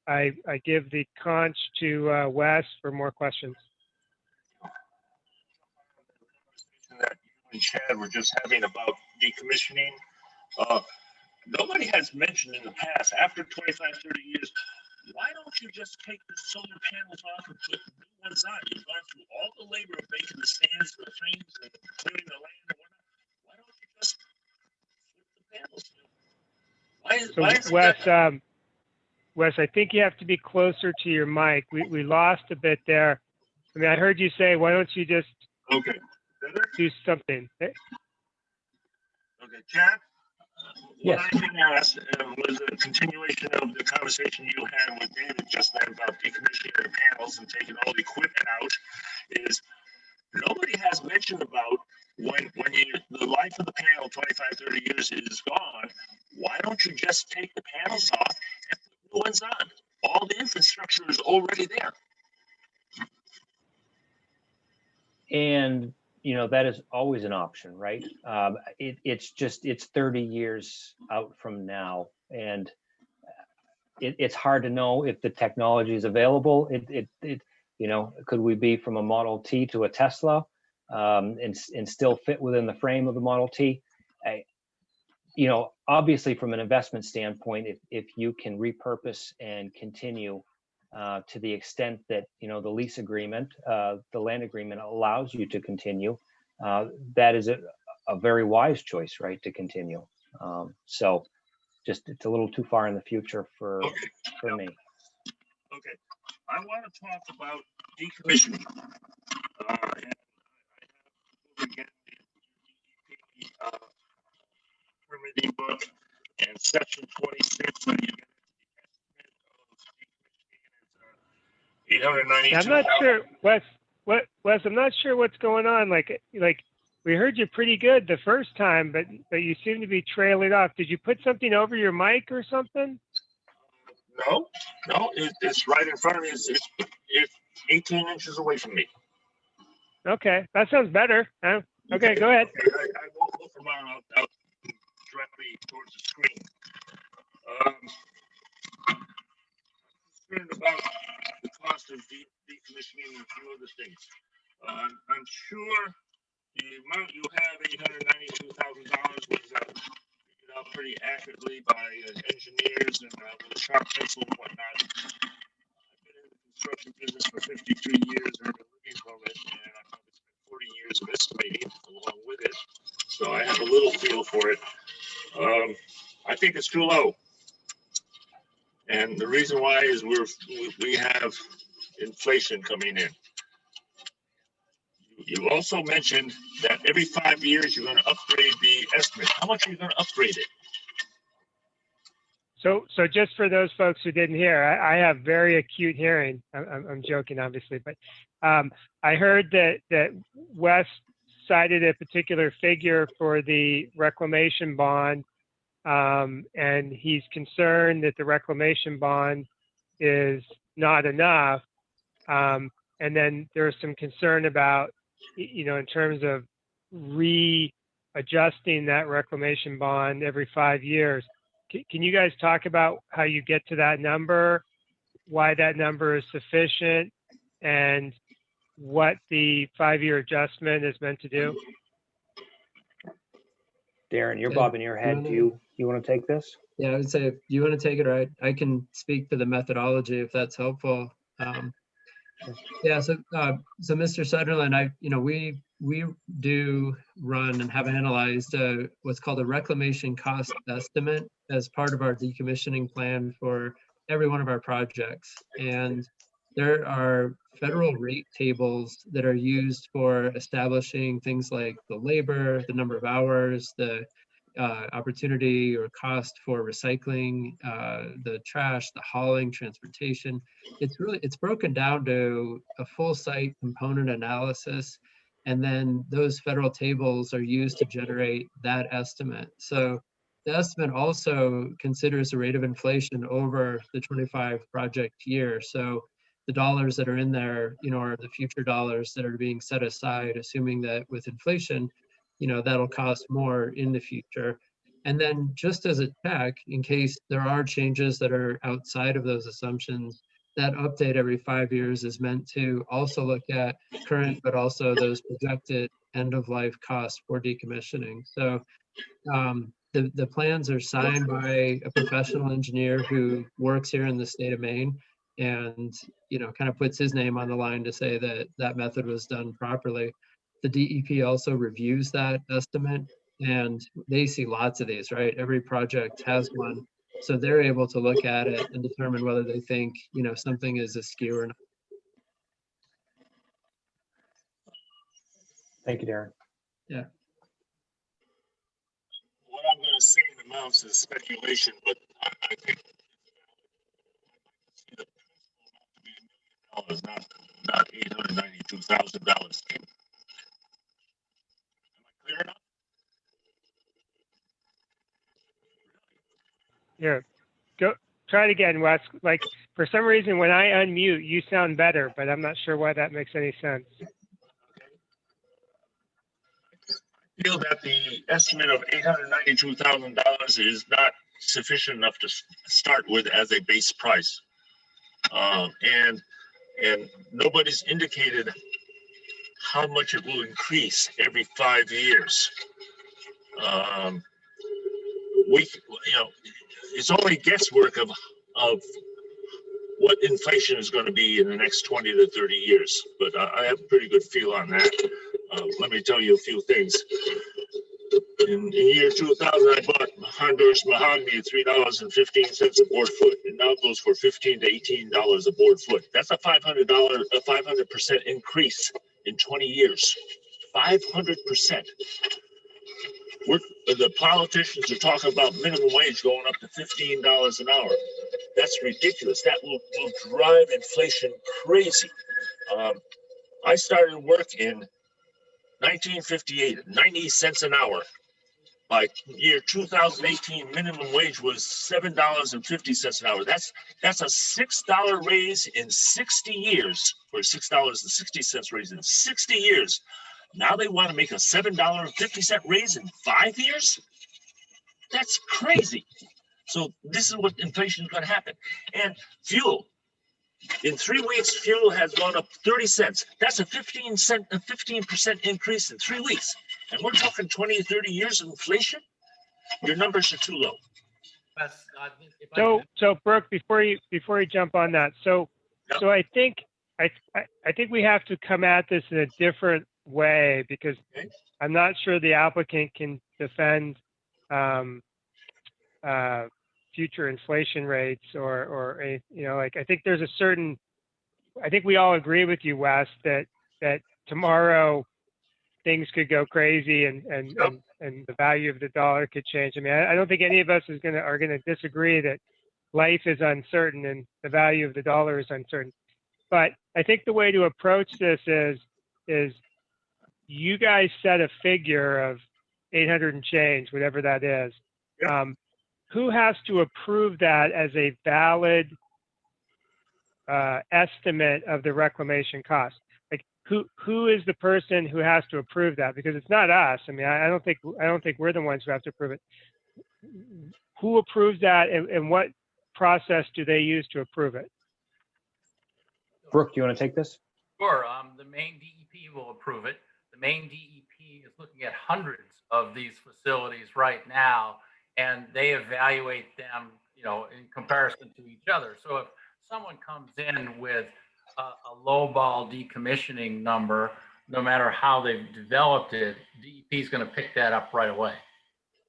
[SPEAKER 2] I give the conch to Wes for more questions.
[SPEAKER 8] That you and Chad were just having about decommissioning. Nobody has mentioned in the past, after 25, 30 years, why don't you just take the solar panels off and put new ones on? You've gone through all the labor of making the stands, the frames, and clearing the land and whatnot. Why don't you just flip the panels?
[SPEAKER 2] So Wes, I think you have to be closer to your mic. We lost a bit there. I mean, I heard you say, why don't you just do something?
[SPEAKER 8] Okay, Chad?
[SPEAKER 4] Yes.
[SPEAKER 8] What I had asked was a continuation of the conversation you had with David just then about decommissioning the panels and taking all the equipment out. Is nobody has mentioned about when the life of the panel, 25, 30 years is gone, why don't you just take the panels off and put new ones on? All the infrastructure is already there.
[SPEAKER 4] And, you know, that is always an option, right? It's 30 years out from now, and it's hard to know if the technology is available. You know, could we be from a Model T to a Tesla? and still fit within the frame of the Model T. You know, obviously from an investment standpoint, if you can repurpose and continue to the extent that, you know, the lease agreement, the land agreement allows you to continue, that is a very wise choice, right, to continue. So just, it's a little too far in the future for me.
[SPEAKER 8] Okay, I want to talk about decommissioning. And I have again the permitting book and section 26. When you get the estimate of decommissioning, it's
[SPEAKER 2] I'm not sure, Wes, I'm not sure what's going on. Like we heard you pretty good the first time, but you seem to be trailing off. Did you put something over your mic or something?
[SPEAKER 8] No, it's right in front of me. It's 18 inches away from me.
[SPEAKER 2] Okay, that sounds better. Okay, go ahead.
[SPEAKER 8] Okay, I won't go from out directly towards the screen. Concerned about the cost of decommissioning and a few other things. I'm sure the amount you have, $892,000, was figured out pretty accurately by engineers and with a sharp pencil and whatnot. I've been in the construction business for 52 years, and I've been looking from it, and I've spent 40 years of estimating along with it, so I have a little feel for it. I think it's too low. And the reason why is we have inflation coming in. You also mentioned that every 5 years you're going to upgrade the estimate. How much are you going to upgrade it?
[SPEAKER 2] So just for those folks who didn't hear, I have very acute hearing. I'm joking, obviously, but I heard that Wes cited a particular figure for the reclamation bond, and he's concerned that the reclamation bond is not enough. And then there's some concern about, you know, in terms of readjusting that reclamation bond every 5 years. Can you guys talk about how you get to that number, why that number is sufficient, and what the 5-year adjustment is meant to do?
[SPEAKER 4] Darren, you're bobbing your head. Do you want to take this?
[SPEAKER 7] Yeah, I would say if you want to take it, right, I can speak to the methodology if that's helpful. Yeah, so Mr. Sutherland, we do run and have analyzed what's called a reclamation cost estimate as part of our decommissioning plan for every one of our projects. And there are federal rate tables that are used for establishing things like the labor, the number of hours, the opportunity or cost for recycling, the trash, the hauling, transportation. It's broken down to a full site component analysis, and then those federal tables are used to generate that estimate. So the estimate also considers the rate of inflation over the 25 project year. So the dollars that are in there, you know, are the future dollars that are being set aside, assuming that with inflation, you know, that'll cost more in the future. And then just as a check, in case there are changes that are outside of those assumptions, that update every 5 years is meant to also look at current, but also those projected end of life costs for decommissioning. So the plans are signed by a professional engineer who works here in the state of Maine, and, you know, kind of puts his name on the line to say that that method was done properly. The DEP also reviews that estimate, and they see lots of these, right? Every project has one. So they're able to look at it and determine whether they think, you know, something is askew or not.
[SPEAKER 4] Thank you, Darren.
[SPEAKER 7] Yeah.
[SPEAKER 8] What I'm going to say in amounts is speculation, but I think the principal amount to be $1 million, not $892,000. Am I clear enough?
[SPEAKER 2] Here, go try it again, Wes. Like, for some reason, when I unmute, you sound better, but I'm not sure why that makes any sense.
[SPEAKER 8] I feel that the estimate of $892,000 is not sufficient enough to start with as a base price. And nobody's indicated how much it will increase every 5 years. It's only guesswork of what inflation is going to be in the next 20 to 30 years, but I have a pretty good feel on that. Let me tell you a few things. In year 2000, I bought Honduras mahogany at $3.15 a board foot. It now goes for $15 to $18 a board foot. That's a $500% increase in 20 years. 500%. The politicians are talking about minimum wage going up to $15 an hour. That's ridiculous. That will drive inflation crazy. I started work in 1958 at 90 cents an hour. By year 2018, minimum wage was $7.50 an hour. That's a $6 raise in 60 years, or $6.60 raise in 60 years. Now they want to make a $7.50 raise in 5 years? That's crazy. So this is what inflation is going to happen. And fuel. In 3 weeks, fuel has gone up 30 cents. That's a 15% increase in 3 weeks. And we're talking 20 or 30 years of inflation? Your numbers are too low.
[SPEAKER 3] Wes, if I
[SPEAKER 2] So Brooke, before you jump on that, so I think we have to come at this in a different way, because
[SPEAKER 8] Okay.
[SPEAKER 2] I'm not sure the applicant can defend future inflation rates or I think there's a certain, I think we all agree with you, Wes, that tomorrow things could go crazy and the value of the dollar could change. I mean, I don't think any of us are gonna disagree that life is uncertain and the value of the dollar is uncertain. But I think the way to approach this is you guys set a figure of 800 and change, whatever that is. Who has to approve that as a valid estimate of the reclamation cost? Like, who is the person who has to approve that? Because it's not us. I mean, I don't think we're the ones who have to approve it. Who approves that, and what process do they use to approve it?
[SPEAKER 4] Brooke, do you want to take this?
[SPEAKER 3] Sure. The Maine DEP will approve it. The Maine DEP is looking at hundreds of these facilities right now, and they evaluate them, in comparison to each other. So if someone comes in with a lowball decommissioning number, no matter how they've developed it, DEP is going to pick that up right away.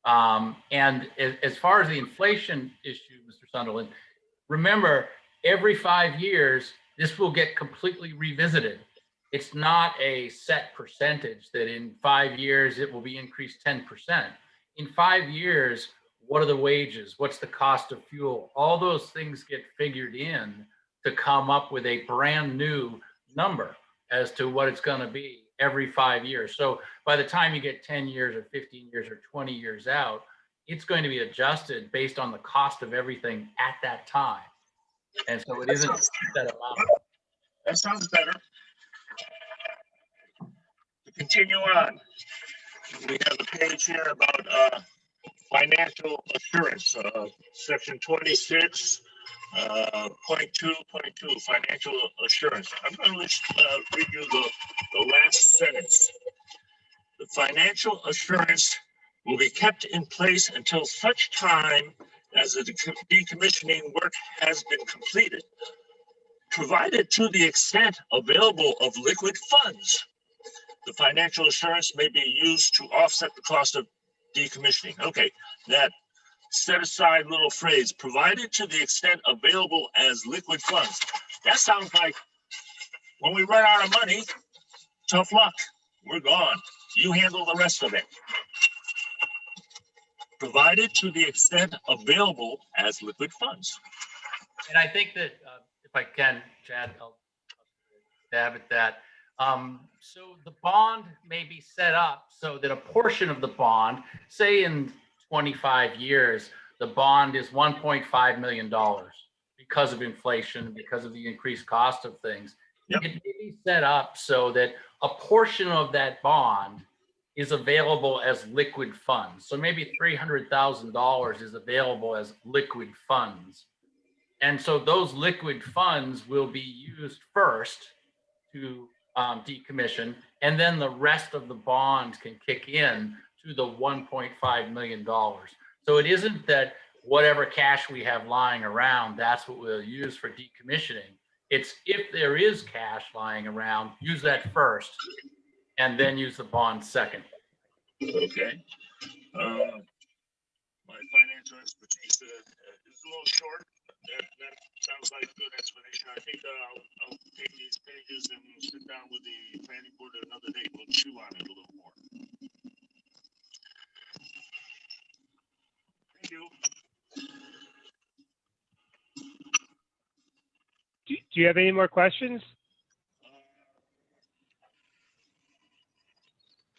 [SPEAKER 3] And as far as the inflation issue, Mr. Sunderland, remember, every 5 years, this will get completely revisited. It's not a set percentage that in 5 years it will be increased 10%. In 5 years, what are the wages? What's the cost of fuel? All those things get figured in to come up with a brand new number as to what it's going to be every 5 years. So by the time you get 10 years or 15 years or 20 years out, it's going to be adjusted based on the cost of everything at that time. And so it isn't set amount.
[SPEAKER 8] That sounds better. To continue on, we have a page here about financial assurance, section 26, .2.2, financial assurance. I'm going to read you the last sentence. The financial assurance will be kept in place until such time as the decommissioning work has been completed, provided to the extent available of liquid funds. The financial assurance may be used to offset the cost of decommissioning. Okay, that set aside little phrase, provided to the extent available as liquid funds. That sounds like when we run out of money, tough luck, we're gone. You handle the rest of it. Provided to the extent available as liquid funds.
[SPEAKER 3] And I think that if I can, Chad, I'll stab at that. So the bond may be set up so that a portion of the bond, say in 25 years, the bond is $1.5 million because of inflation, because of the increased cost of things. Yep. It may be set up so that a portion of that bond is available as liquid funds. So maybe $300,000 is available as liquid funds. And so those liquid funds will be used first to decommission, And then the rest of the bonds can kick in to the $1.5 million. So it isn't that whatever cash we have lying around, that's what we'll use for decommissioning. It's if there is cash lying around, use that first and then use the bond second.
[SPEAKER 8] Okay. My financial expertise is a little short. That sounds like a good explanation. I think I'll take these pages and sit down with the planning board another day. We'll chew on it a little more. Thank you.
[SPEAKER 2] Do you have any more questions?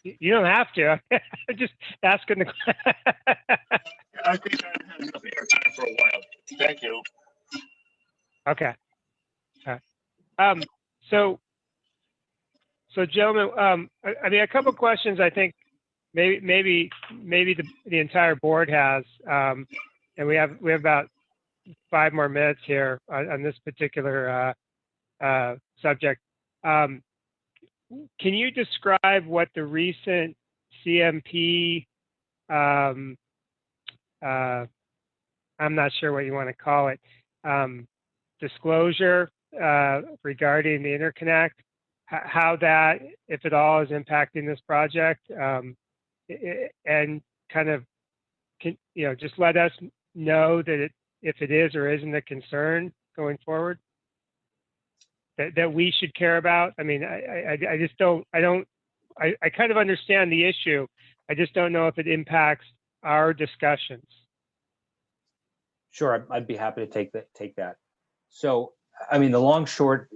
[SPEAKER 2] You don't have to. I'm just asking the.
[SPEAKER 8] I think I've had enough airtime for a while. Thank you.
[SPEAKER 2] Okay. So gentlemen, I mean, a couple questions I think maybe the entire board has, and we have about 5 more minutes here on this particular subject. Can you describe what the recent CMP, I'm not sure what you want to call it, disclosure regarding the interconnect, how that, if at all, is impacting this project, and kind of, just let us know that if it is or isn't a concern going forward that we should care about. I mean, I just don't, I kind of understand the issue. I just don't know if it impacts our discussions.
[SPEAKER 4] Sure, I'd be happy to take that. So, I mean, the long short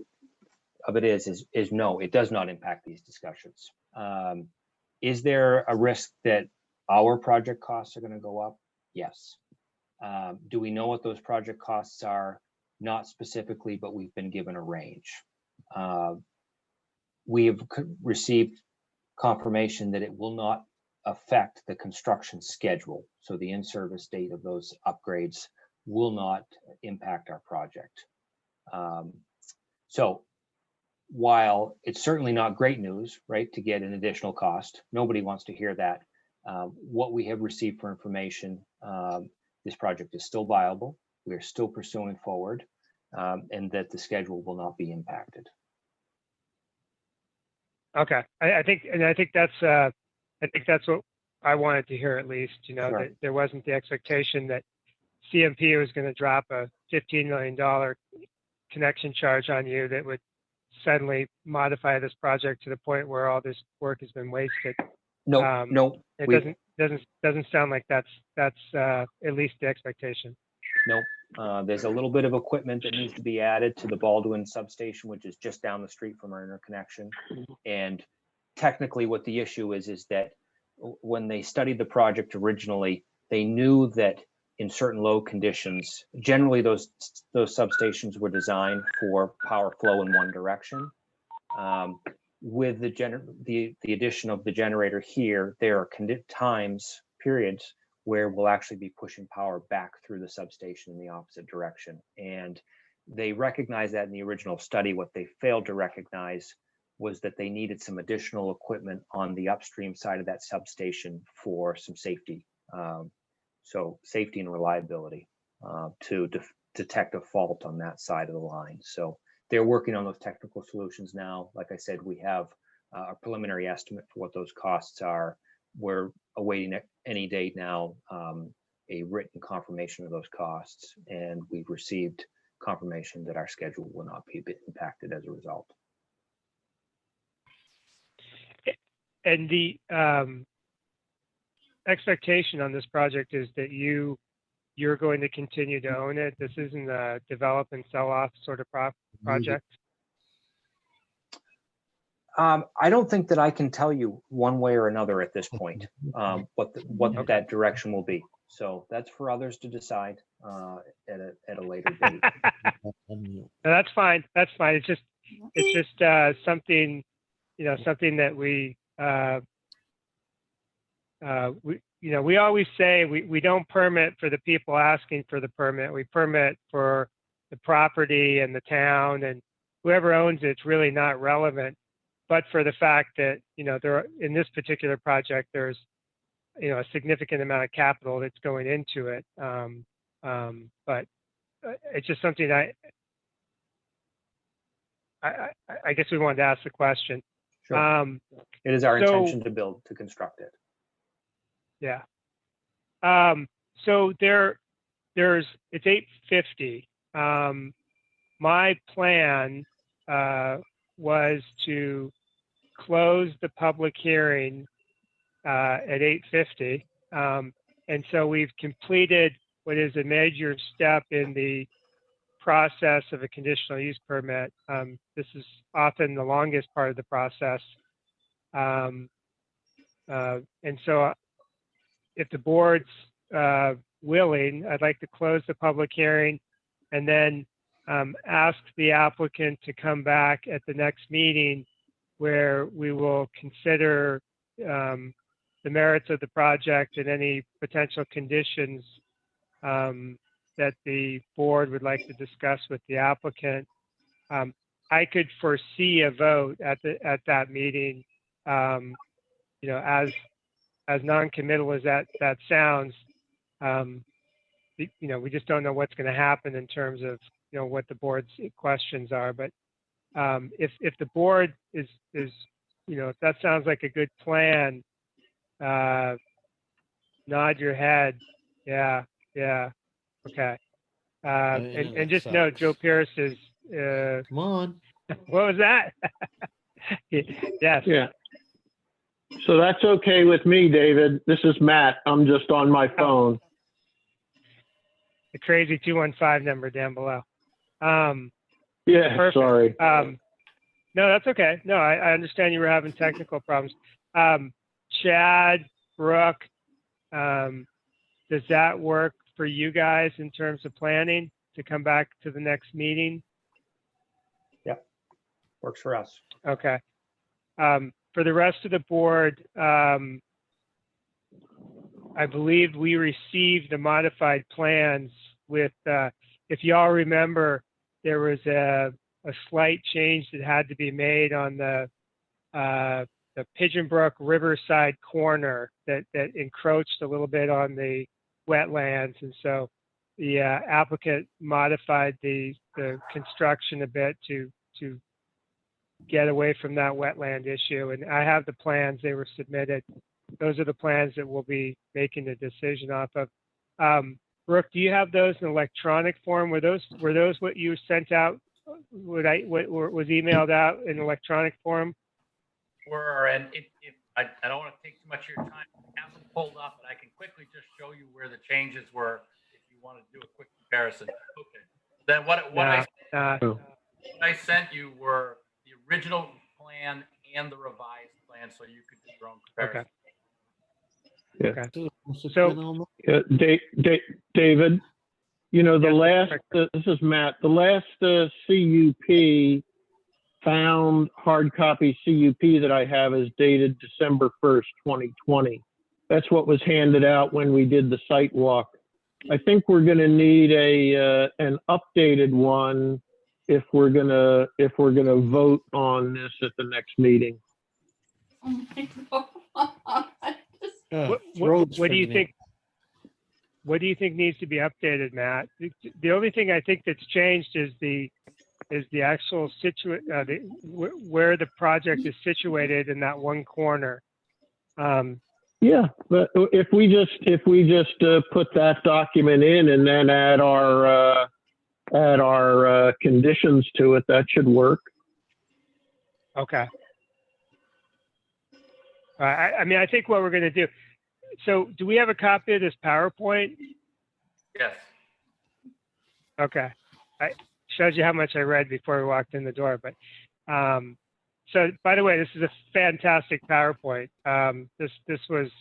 [SPEAKER 4] of it is no, it does not impact these discussions. Is there a risk that our project costs are going to go up? Yes. Do we know what those project costs are? Not specifically, but we've been given a range. We have received confirmation that it will not affect the construction schedule. So the in-service date of those upgrades will not impact our project. So while it's certainly not great news, right, to get an additional cost, nobody wants to hear that. What we have received for information, this project is still viable. We're still pursuing forward, and that the schedule will not be impacted.
[SPEAKER 2] Okay, I think that's what I wanted to hear, at least. Sure. That there wasn't the expectation that CMP was going to drop a $15 million connection charge on you that would suddenly modify this project to the point where all this work has been wasted.
[SPEAKER 4] No, no,
[SPEAKER 2] it doesn't sound like that's at least the expectation.
[SPEAKER 4] No, there's a little bit of equipment that needs to be added to the Baldwin substation, which is just down the street from our interconnection. And technically, what the issue is that when they studied the project originally, they knew that in certain load conditions, generally those substations were designed for power flow in one direction. With the addition of the generator here, there are periods where we'll actually be pushing power back through the substation in the opposite direction. And they recognized that in the original study. What they failed to recognize was that they needed some additional equipment on the upstream side of that substation for some safety. So safety and reliability to detect a fault on that side of the line. So they're working on those technical solutions now. Like I said, we have a preliminary estimate for what those costs are. We're awaiting any day now a written confirmation of those costs, and we've received confirmation that our schedule will not be impacted as a result.
[SPEAKER 2] And the expectation on this project is that you're going to continue to own it. This isn't a develop and sell off sort of project.
[SPEAKER 4] I don't think that I can tell you one way or another at this point what that direction will be. So that's for others to decide at a later date.
[SPEAKER 2] No, that's fine. That's fine. It's just something, something that we always say we don't permit for the people asking for the permit. We permit for the property and the town, and whoever owns it's really not relevant but for the fact that, in this particular project, there's, a significant amount of capital that's going into it. But it's just something I guess we wanted to ask the question.
[SPEAKER 4] Sure. It is our
[SPEAKER 2] so-
[SPEAKER 4] intention to construct it.
[SPEAKER 2] Yeah. So it's 8:50. My plan was to close the public hearing at 8:50. And so we've completed what is a major step in the process of a conditional use permit. This is often the longest part of the process. And so if the board's willing, I'd like to close the public hearing and then ask the applicant to come back at the next meeting where we will consider the merits of the project and any potential conditions that the board would like to discuss with the applicant. I could foresee a vote at that meeting. As non-committal as that sounds, we just don't know what's going to happen in terms of what the board's questions are. But if the board is if that sounds like a good plan, nod your head. Yeah. Okay. And just note, Joe Pierce is.
[SPEAKER 12] Come on.
[SPEAKER 2] What was that? Yes.
[SPEAKER 5] Yeah. So that's okay with me, David. This is Matt. I'm just on my phone.
[SPEAKER 2] The crazy 215 number down below.
[SPEAKER 5] Yeah,
[SPEAKER 2] perfect.
[SPEAKER 5] sorry.
[SPEAKER 2] No, that's okay. No, I understand you were having technical problems. Chad, Brooke, does that work for you guys in terms of planning to come back to the next meeting?
[SPEAKER 4] Yep, works for us.
[SPEAKER 2] Okay. For the rest of the board, I believe we received the modified plans with, if y'all remember, there was a slight change that had to be made on the Pigeon Brook Riverside corner that encroached a little bit on the wetlands. And so the applicant modified the construction a bit to get away from that wetland issue. And I have the plans, they were submitted. Those are the plans that we'll be making the decision off of. Brooke, do you have those in electronic form? Were those what you sent out? Was emailed out in electronic form?
[SPEAKER 3] And I don't want to take too much of your time. I have them pulled up, but I can quickly just show you where the changes were if you want to do a quick comparison. Okay. Then what I sent you were the original plan and the revised plan, so you could do your own comparison.
[SPEAKER 5] Yeah.
[SPEAKER 2] So,
[SPEAKER 5] David, this is Matt, the last CUP found hard copy CUP that I have is dated December 1st, 2020. That's what was handed out when we did the site walk. I think we're going to need an updated one if we're gonna vote on this at the next meeting.
[SPEAKER 10] Oh my God.
[SPEAKER 2] What do you think? What do you think needs to be updated, Matt? The only thing I think that's changed is the actual where the project is situated in that one corner.
[SPEAKER 5] Yeah, but if we just put that document in and then add our conditions to it, that should work.
[SPEAKER 2] Okay. I think what we're going to do. So, do we have a copy of this PowerPoint?
[SPEAKER 3] Yes.
[SPEAKER 2] Okay. Shows you how much I read before we walked in the door. But so, by the way, this is a fantastic PowerPoint. This was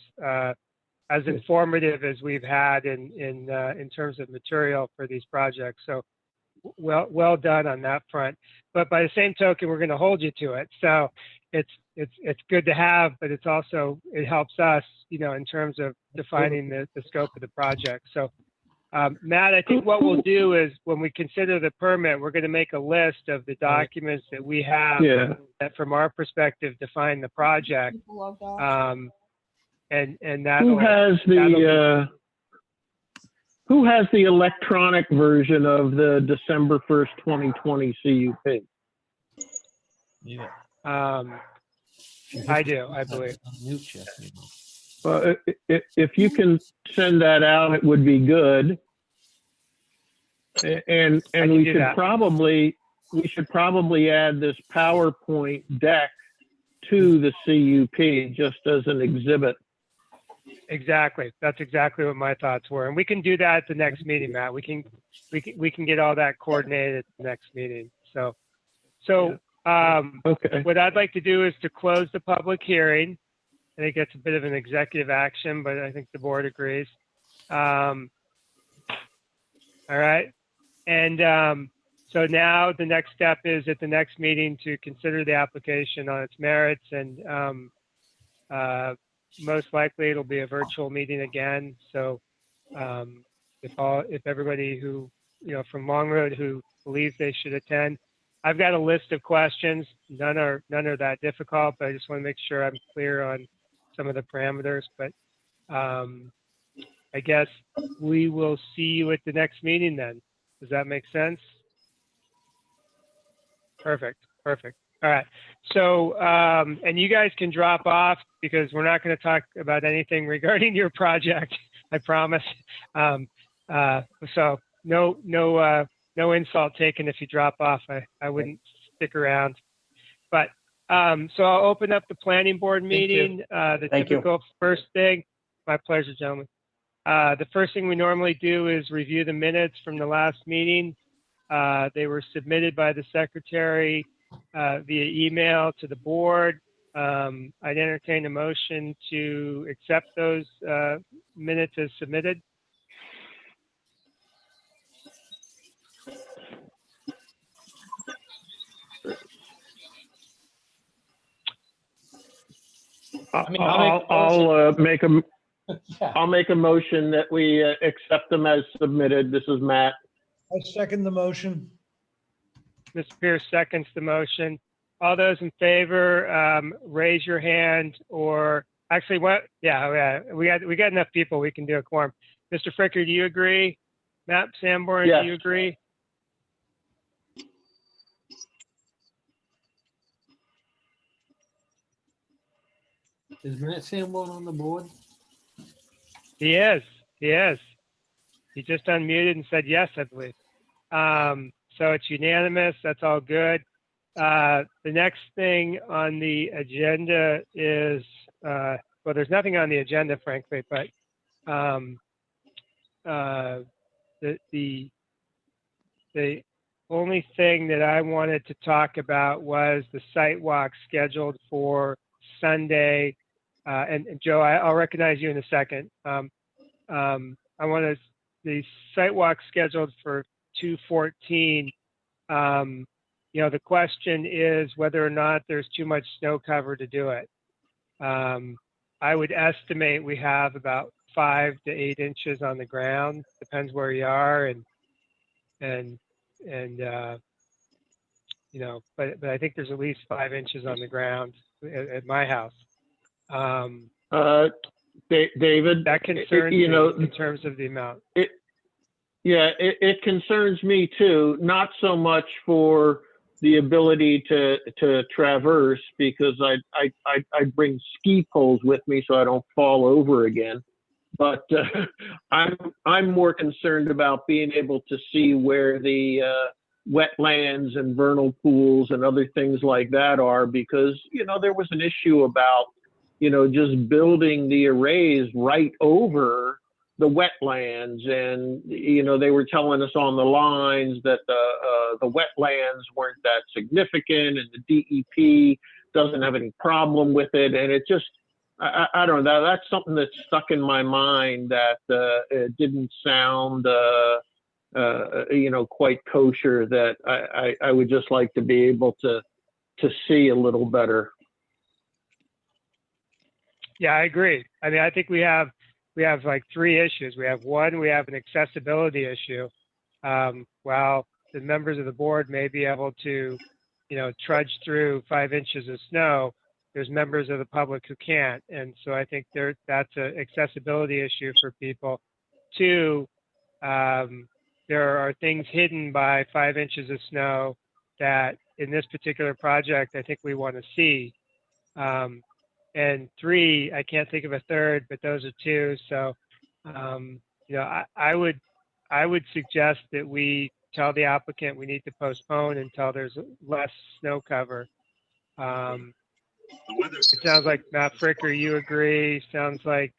[SPEAKER 2] as informative as we've had in terms of material for these projects. So, well done on that front. But by the same token, we're going to hold you to it. So it's good to have, but it helps us, in terms of defining the scope of the project. So Matt, I think what we'll do is when we consider the permit, we're going to make a list of the documents that we have
[SPEAKER 5] Yeah.
[SPEAKER 2] that from our perspective define the project. And that
[SPEAKER 5] Who has the electronic version of the December 1st, 2020 CUP?
[SPEAKER 2] I do, I believe.
[SPEAKER 5] If you can send that out, it would be good. And
[SPEAKER 2] can
[SPEAKER 5] we
[SPEAKER 2] do
[SPEAKER 5] should
[SPEAKER 2] that.
[SPEAKER 5] probably add this PowerPoint deck to the CUP just as an exhibit.
[SPEAKER 2] Exactly. That's exactly what my thoughts were. And we can do that at the next meeting, Matt. We can get all that coordinated at the next meeting. So
[SPEAKER 5] Okay.
[SPEAKER 2] what I'd like to do is to close the public hearing. I think that's a bit of an executive action, but I think the board agrees. All right. And so now the next step is at the next meeting to consider the application on its merits, and most likely it'll be a virtual meeting again. So if everybody who, from Long Road who believes they should attend, I've got a list of questions. None are that difficult, but I just want to make sure I'm clear on some of the parameters. But I guess we will see you at the next meeting then. Does that make sense? Perfect. All right. So, and you guys can drop off because we're not going to talk about anything regarding your project. I promise. So no insult taken if you drop off. I wouldn't stick around. But so I'll open up the planning board meeting. The
[SPEAKER 4] Thank you.
[SPEAKER 2] typical first thing. My pleasure, gentlemen. The first thing we normally do is review the minutes from the last meeting. They were submitted by the secretary via email to the board. I'd entertain a motion to accept those minutes as submitted.
[SPEAKER 5] I'll make a motion that we accept them as submitted. This is Matt.
[SPEAKER 12] I second the motion.
[SPEAKER 2] Mr. Pierce seconds the motion. All those in favor, raise your hand, or actually what? Yeah, we got enough people. We can do a quorum. Mr. Fricker, do you agree? Matt Sanborn,
[SPEAKER 5] Yes.
[SPEAKER 2] do you agree?
[SPEAKER 12] Is Matt Sanborn on the board?
[SPEAKER 2] He is. He just unmuted and said yes, I believe. So it's unanimous. That's all good. The next thing on the agenda is, well, there's nothing on the agenda, frankly, but the only thing that I wanted to talk about was the site walk scheduled for Sunday. And Joe, I'll recognize you in a second. The site walk scheduled for 2/14. The question is whether or not there's too much snow cover to do it. I would estimate we have about 5 to 8 inches on the ground. Depends where you are, but I think there's at least 5 inches on the ground at my house.
[SPEAKER 5] David,
[SPEAKER 2] that concerns me in terms of the amount.
[SPEAKER 5] It concerns me too, not so much for the ability to traverse, because I bring ski poles with me so I don't fall over again. But I'm more concerned about being able to see where the wetlands and vernal pools and other things like that are, because there was an issue about just building the arrays right over the wetlands, and they were telling us on the lines that the wetlands weren't that significant, and the DEP doesn't have any problem with it, and it just I don't know, that's something that's stuck in my mind, that it didn't sound quite kosher, that I would just like to be able to see a little better.
[SPEAKER 2] Yeah, I agree. I mean, I think we have we have like three issues. We have one, we have an accessibility issue. While the members of the board may be able to, trudge through 5 inches of snow, there's members of the public who can't. And so I think that's an accessibility issue for people. Two, there are things hidden by 5 inches of snow that in this particular project, I think we want to see. And three, I can't think of a third, but those are two. So, I would suggest that we tell the applicant we need to postpone until there's less snow cover. It sounds like Matt Fricker, you agree. Sounds like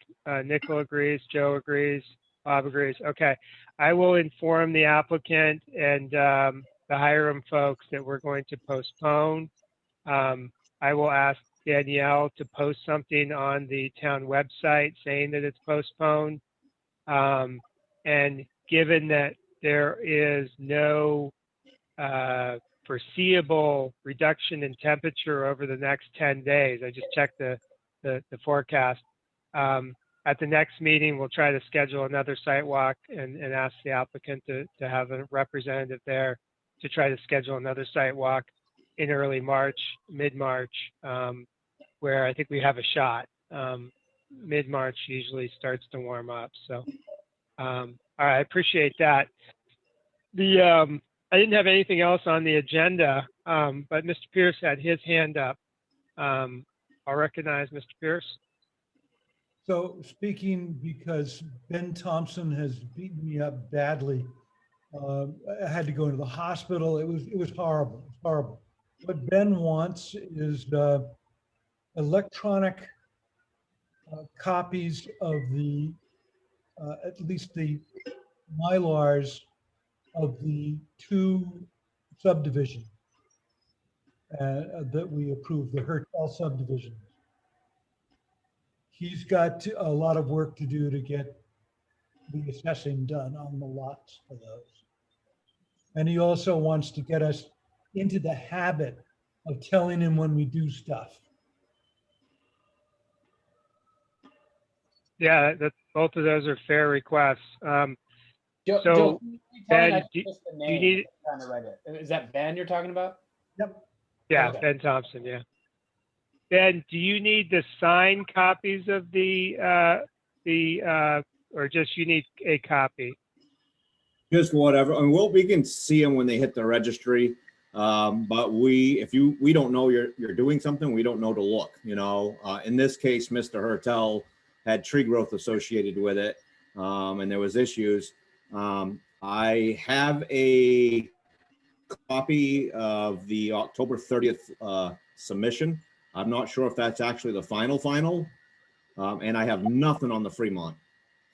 [SPEAKER 2] Nickel agrees, Joe agrees, Bob agrees. Okay, I will inform the applicant and the Hiram folks that we're going to postpone. I will ask Danielle to post something on the town website saying that it's postponed. And given that there is no foreseeable reduction in temperature over the next 10 days, I just checked the forecast. At the next meeting, we'll try to schedule another site walk and ask the applicant to have a representative there to try to schedule another site walk in early March, mid-March, where I think we have a shot. Mid-March usually starts to warm up. So, all right, I appreciate that. I didn't have anything else on the agenda, but Mr. Pierce had his hand up. I'll recognize Mr. Pierce.
[SPEAKER 12] So speaking because Ben Thompson has beaten me up badly. I had to go into the hospital. It was horrible. It was horrible. What Ben wants is electronic copies of the at least the Mylars of the 2 subdivisions that we approved, the Hertel subdivision. He's got a lot of work to do to get the assessing done on the lots for those. And he also wants to get us into the habit of telling him when we do stuff.
[SPEAKER 2] Yeah, both of those are fair requests.
[SPEAKER 13] Joe,
[SPEAKER 2] So,
[SPEAKER 13] can you tell me
[SPEAKER 2] Ben,
[SPEAKER 13] that's
[SPEAKER 2] do
[SPEAKER 13] just the
[SPEAKER 2] you
[SPEAKER 13] name?
[SPEAKER 2] need-
[SPEAKER 13] I'm trying to write it. Is that Ben you're talking about?
[SPEAKER 12] Yep.
[SPEAKER 2] Yeah,
[SPEAKER 13] Okay.
[SPEAKER 2] Ben Thompson, yeah. Ben, do you need the signed copies of or just you need a copy?
[SPEAKER 9] Just whatever, and we can see them when they hit the registry. But we don't know you're doing something, we don't know to look, in this case, Mr. Hertel had tree growth associated with it. And there was issues. I have a copy of the October 30th submission. I'm not sure if that's actually the final. And I have nothing on the Fremont.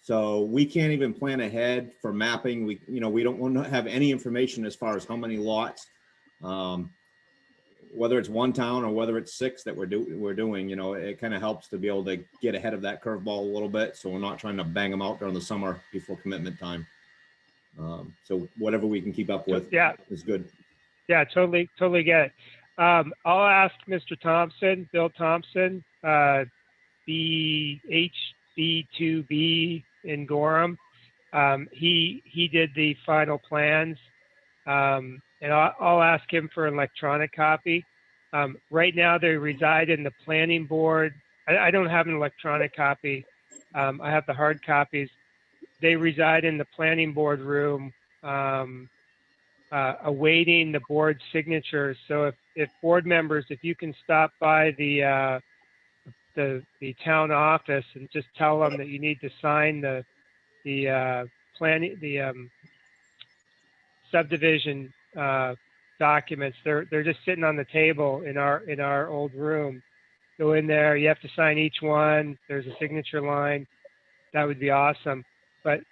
[SPEAKER 9] So we can't even plan ahead for mapping. We don't want to have any information as far as how many lots, whether it's one town or whether it's 6 that we're doing, it kind of helps to be able to get ahead of that curveball a little bit. So we're not trying to bang them out during the summer before commitment time. So whatever we can keep up with is good.
[SPEAKER 2] Yeah, totally get it. I'll ask Mr. Thompson, Bill Thompson, BHB2B in Gorham. He did the final plans, and I'll ask him for an electronic copy. Right now, they reside in the planning board. I don't have an electronic copy. I have the hard copies. They reside in the planning board room, awaiting the board signatures. So if board members, if you can stop by the town office and just tell them that you need to sign the subdivision documents. They're just sitting on the table in our old room. Go in there. You have to sign each one. There's a signature line. That would be awesome. But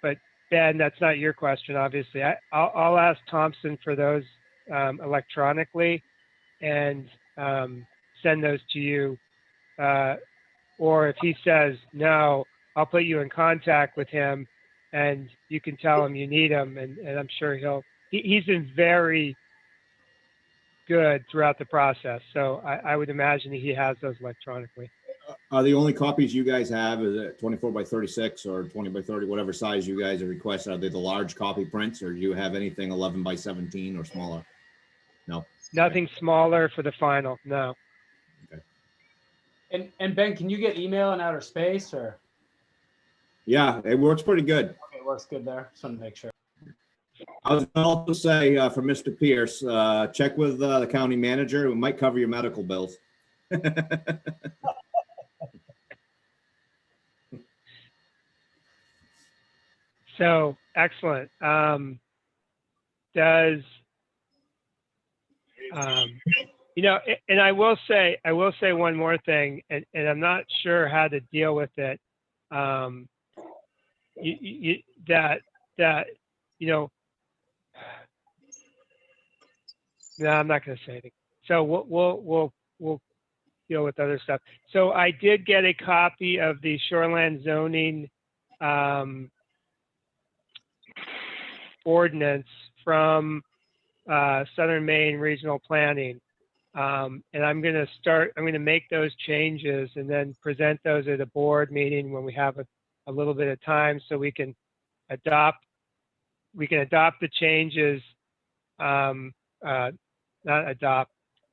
[SPEAKER 2] Ben, that's not your question, obviously. I'll ask Thompson for those electronically and send those to you. Or if he says no, I'll put you in contact with him, and you can tell him you need them, and I'm sure he's been very good throughout the process. So I would imagine he has those electronically.
[SPEAKER 9] The only copies you guys have is it 24 by 36 or 20 by 30, whatever size you guys have requested. Are they the large copy prints, or do you have anything 11 by 17 or smaller? No.
[SPEAKER 2] Nothing smaller for the final, no.
[SPEAKER 13] And Ben, can you get email in outer space or?
[SPEAKER 9] Yeah, it works pretty good.
[SPEAKER 13] Okay, it works good there. Just want to make sure.
[SPEAKER 9] I was going to also say for Mr. Pierce, check with the county manager. We might cover your medical bills.
[SPEAKER 2] So excellent. And I will say one more thing, and I'm not sure how to deal with it. No, I'm not going to say anything. So we'll deal with other stuff. So I did get a copy of the shoreline zoning ordinance from Southern Maine Regional Planning. And I'm going to make those changes and then present those at a board meeting when we have a little bit of time, so we can adopt the changes,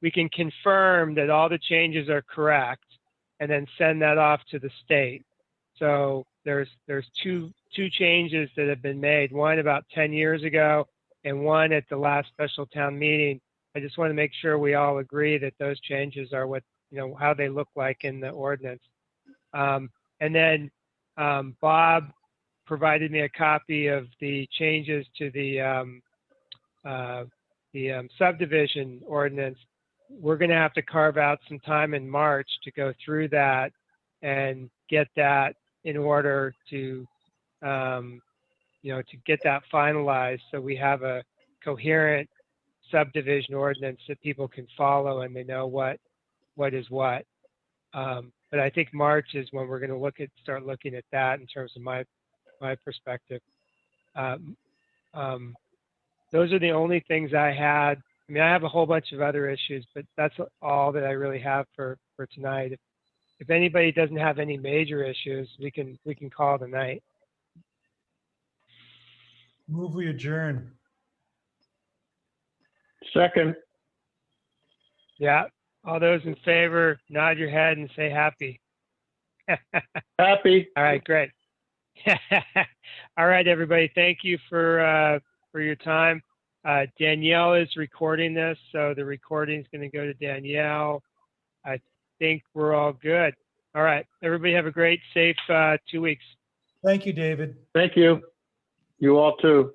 [SPEAKER 2] we can confirm that all the changes are correct and then send that off to the state. So there's two changes that have been made, one about 10 years ago and one at the last special town meeting. I just want to make sure we all agree that those changes are what, how they look like in the ordinance. And then Bob provided me a copy of the changes to the subdivision ordinance. We're going to have to carve out some time in March to go through that and get that in order to, to get that finalized, so we have a coherent subdivision ordinance that people can follow and they know what is what. But I think March is when we're going to start looking at that in terms of my perspective. Those are the only things I had. I mean, I have a whole bunch of other issues, but that's all that I really have for tonight. If anybody doesn't have any major issues, we can call it a night.
[SPEAKER 12] Move we adjourn.
[SPEAKER 5] Second.
[SPEAKER 2] Yeah. All those in favor, nod your head and say happy.
[SPEAKER 5] Happy.
[SPEAKER 2] All right, great. All right, everybody. Thank you for your time. Danielle is recording this, so the recording is going to go to Danielle. I think we're all good. All right, everybody have a great, safe 2 weeks.
[SPEAKER 12] Thank you, David.
[SPEAKER 5] Thank you. You all too.